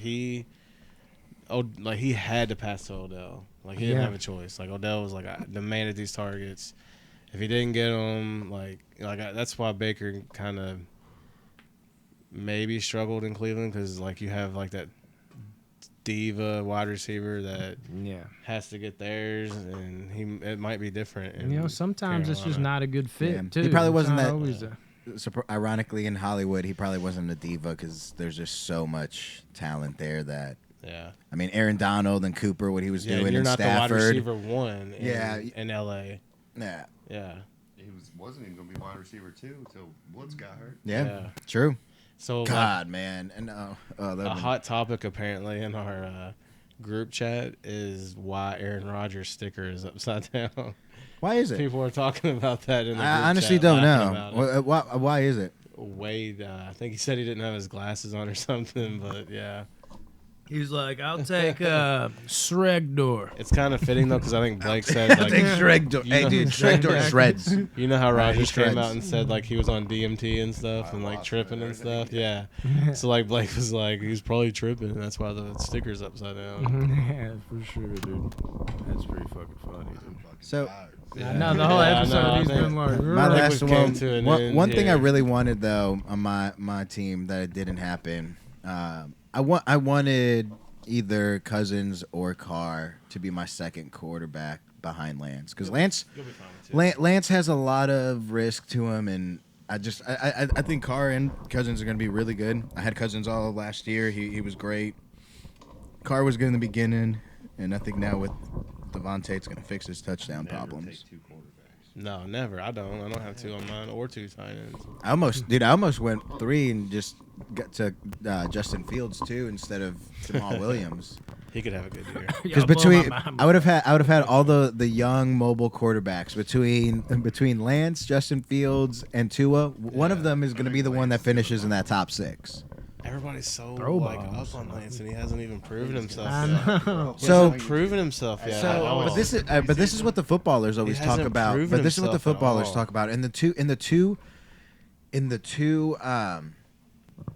he had to pass to Odell. Like he didn't Yeah. have a choice. Like Odell was like, I demanded these targets. If he didn't get them, that's why Baker kind of maybe struggled in Cleveland, because like you have like that diva wide receiver that Yeah. has to get theirs, and it might be different. And, you know, sometimes it's just Carolina. not a good fit, Yeah. too. He probably It's wasn't not that- always a- Ironically, in Hollywood, he probably wasn't a diva because there's just so much talent there that. Yeah. I mean, Aaron Donald and Cooper, what he was Yeah, doing you're in not the wide Stafford. receiver one in, Yeah. in LA. Yeah, Yeah. He wasn't even going to be wide receiver 2 until Woods got hurt. yeah, true. So like, God, man, and a hot topic apparently in our group chat is why Aaron Rodgers' sticker is upside down. why is it? People are talking about that in the group I honestly chat, don't laughing know. about it. Why is it? Wade, I think he said he didn't have his glasses on or something, but yeah. He's like, I'll take Sregdor. It's kind of fitting though, because I think Blake said like, Shrek. you Hey, know- dude, Shrek shreds. you know how Rodgers he came shreds. out and said like he was on DMT and stuff and like lost tripping it, and everything. stuff. Yeah. So like Blake was like, he's probably tripping, and that's why the sticker's upside down. Yeah, for sure, dude. That's pretty fucking funny, dude. So I know the whole Yeah, I episode know, he's I been think- like, my Like, last we came one. to an One, end one thing I here. really wanted though on my team that it didn't happen. I wanted either Cousins or Carr to be my second quarterback behind Lance, because Lance has a lot of risk to him, and I think Carr and Cousins are going to be really good. I had Cousins all of last year. He was great. Carr was good in the beginning, and I think now with Devontae, it's going to fix his touchdown Never problems. take 2 quarterbacks. No, never. I don't have 2 on mine or 2 tight ends. I almost went 3 and just got to Justin Fields too instead of Jamal Williams. He could have a good year. Because between I would have had all the young mobile quarterbacks between Lance, Justin Fields, and Tua. One of them is going to be the one that finishes in that top 6. Everybody's so Throw like bombs. up on Lance, and he hasn't even proven himself I yet. know. He So- hasn't proven himself yet. So, at all. but this is what the footballers always He talk hasn't about. proven But this is what the himself at footballers all. talk about in the two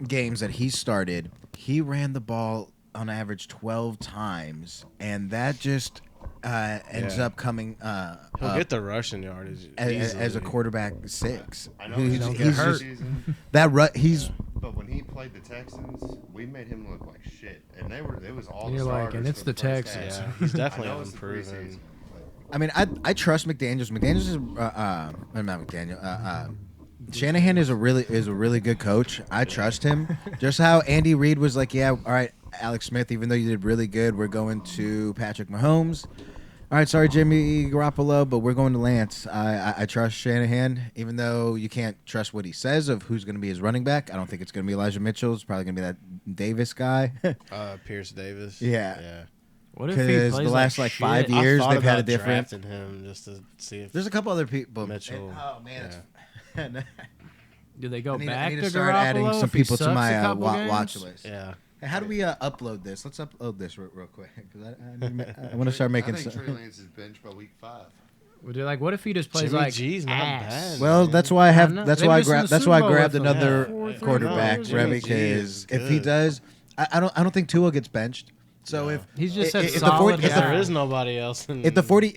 games that he started. He ran the ball on average 12 times, and that just ends Yeah. up coming He'll get the rushing yardage as a easily. quarterback 6. I know He's, don't he's get hurt. just season, that he's but when he played the Texans, we made him look like shit, and it was all. And the you're like, starters and it's for the first Texans. half. Yeah, he's I definitely know it's the unproven. preseason, but I mean, I trust McDaniels. McDaniels is not McDaniel. Shanahan is a really good coach. I trust him. Just how Andy Reid was like, yeah, all right, Alex Smith. Even though you did really good, we're going to Patrick Mahomes. All right, sorry, Jimmy Garoppolo, but we're going to Lance. I trust Shanahan, even though you can't trust what he says of who's going to be his running back. I don't think it's going to be Elijah Mitchell. It's probably going to be that Davis guy. Pierce Davis. Yeah. Yeah. What if he Because plays the last like shit? 5 I years thought they've had a about different. drafting him just to see if There's a couple other people. Mitchell. Oh man, yeah. it's- Do they go I need back to to start Garoppolo adding some if he people to sucks my a couple watch games? list. Yeah. Hey, how do we upload this? Let's upload this real quick because I want to start making. I think some. Trey Lance is benched by week 5. Would you like? What if he just plays Jimmy like G's not ass? bad. Well, man. that's why I have. know. That's They why I just in grabbed. the That's why I Super Bowl grabbed with him. another Yeah. quarterback, Jimmy Remy, G is because if he good. does, I don't think Tua gets benched. So No. if He's just if said the solid 40 Because guy. there is nobody else. In if the Miami.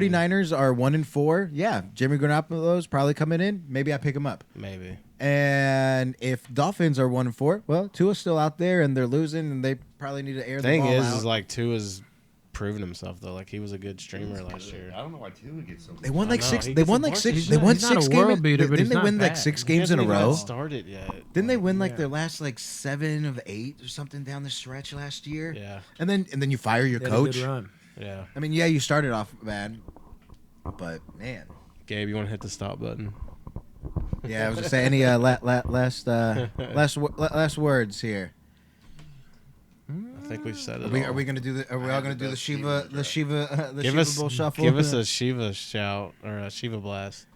49ers are 1-4, yeah, Jimmy Garoppolo's probably coming in. Maybe I pick him up. Maybe. And if Dolphins are 1-4, well, Tua's still out there and they're losing, and they probably need to air the Thing ball is, out. is like Tua's proven himself though. Like he was a good streamer last I year. don't know why Tua gets so. They won I like know, 6. he They gets won a like bunch 6. of They shit. won He's not a 6 world games. beater, but Didn't he's they not win like bad. 6 He games in a hasn't even row? Started yet. Didn't they win like Yeah. their last like 7 of 8 or something down the stretch last year? Yeah. And then you fire your They had a good coach. run. Yeah. I mean, yeah, you started off bad, but man, Gabe, you want to hit the stop button? yeah. I was just saying any last words here. I think we've said it. Are we gonna do the? Are we all gonna do the Shiva Give Shiva us Bowl shuffle? Give us a Shiva shout or a Shiva blast.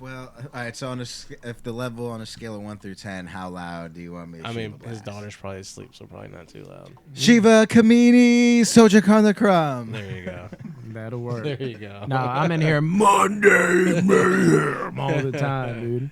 Well, all right. So if the level on a scale of 1 through 10, how loud do you want me to? I mean, Shiva his blast? daughter's probably asleep, so probably not too loud. Shiva Kamini Soja Karna Crumb. There you go. That'll work. There you go. No, I'm in here Monday mayhem all the time, dude.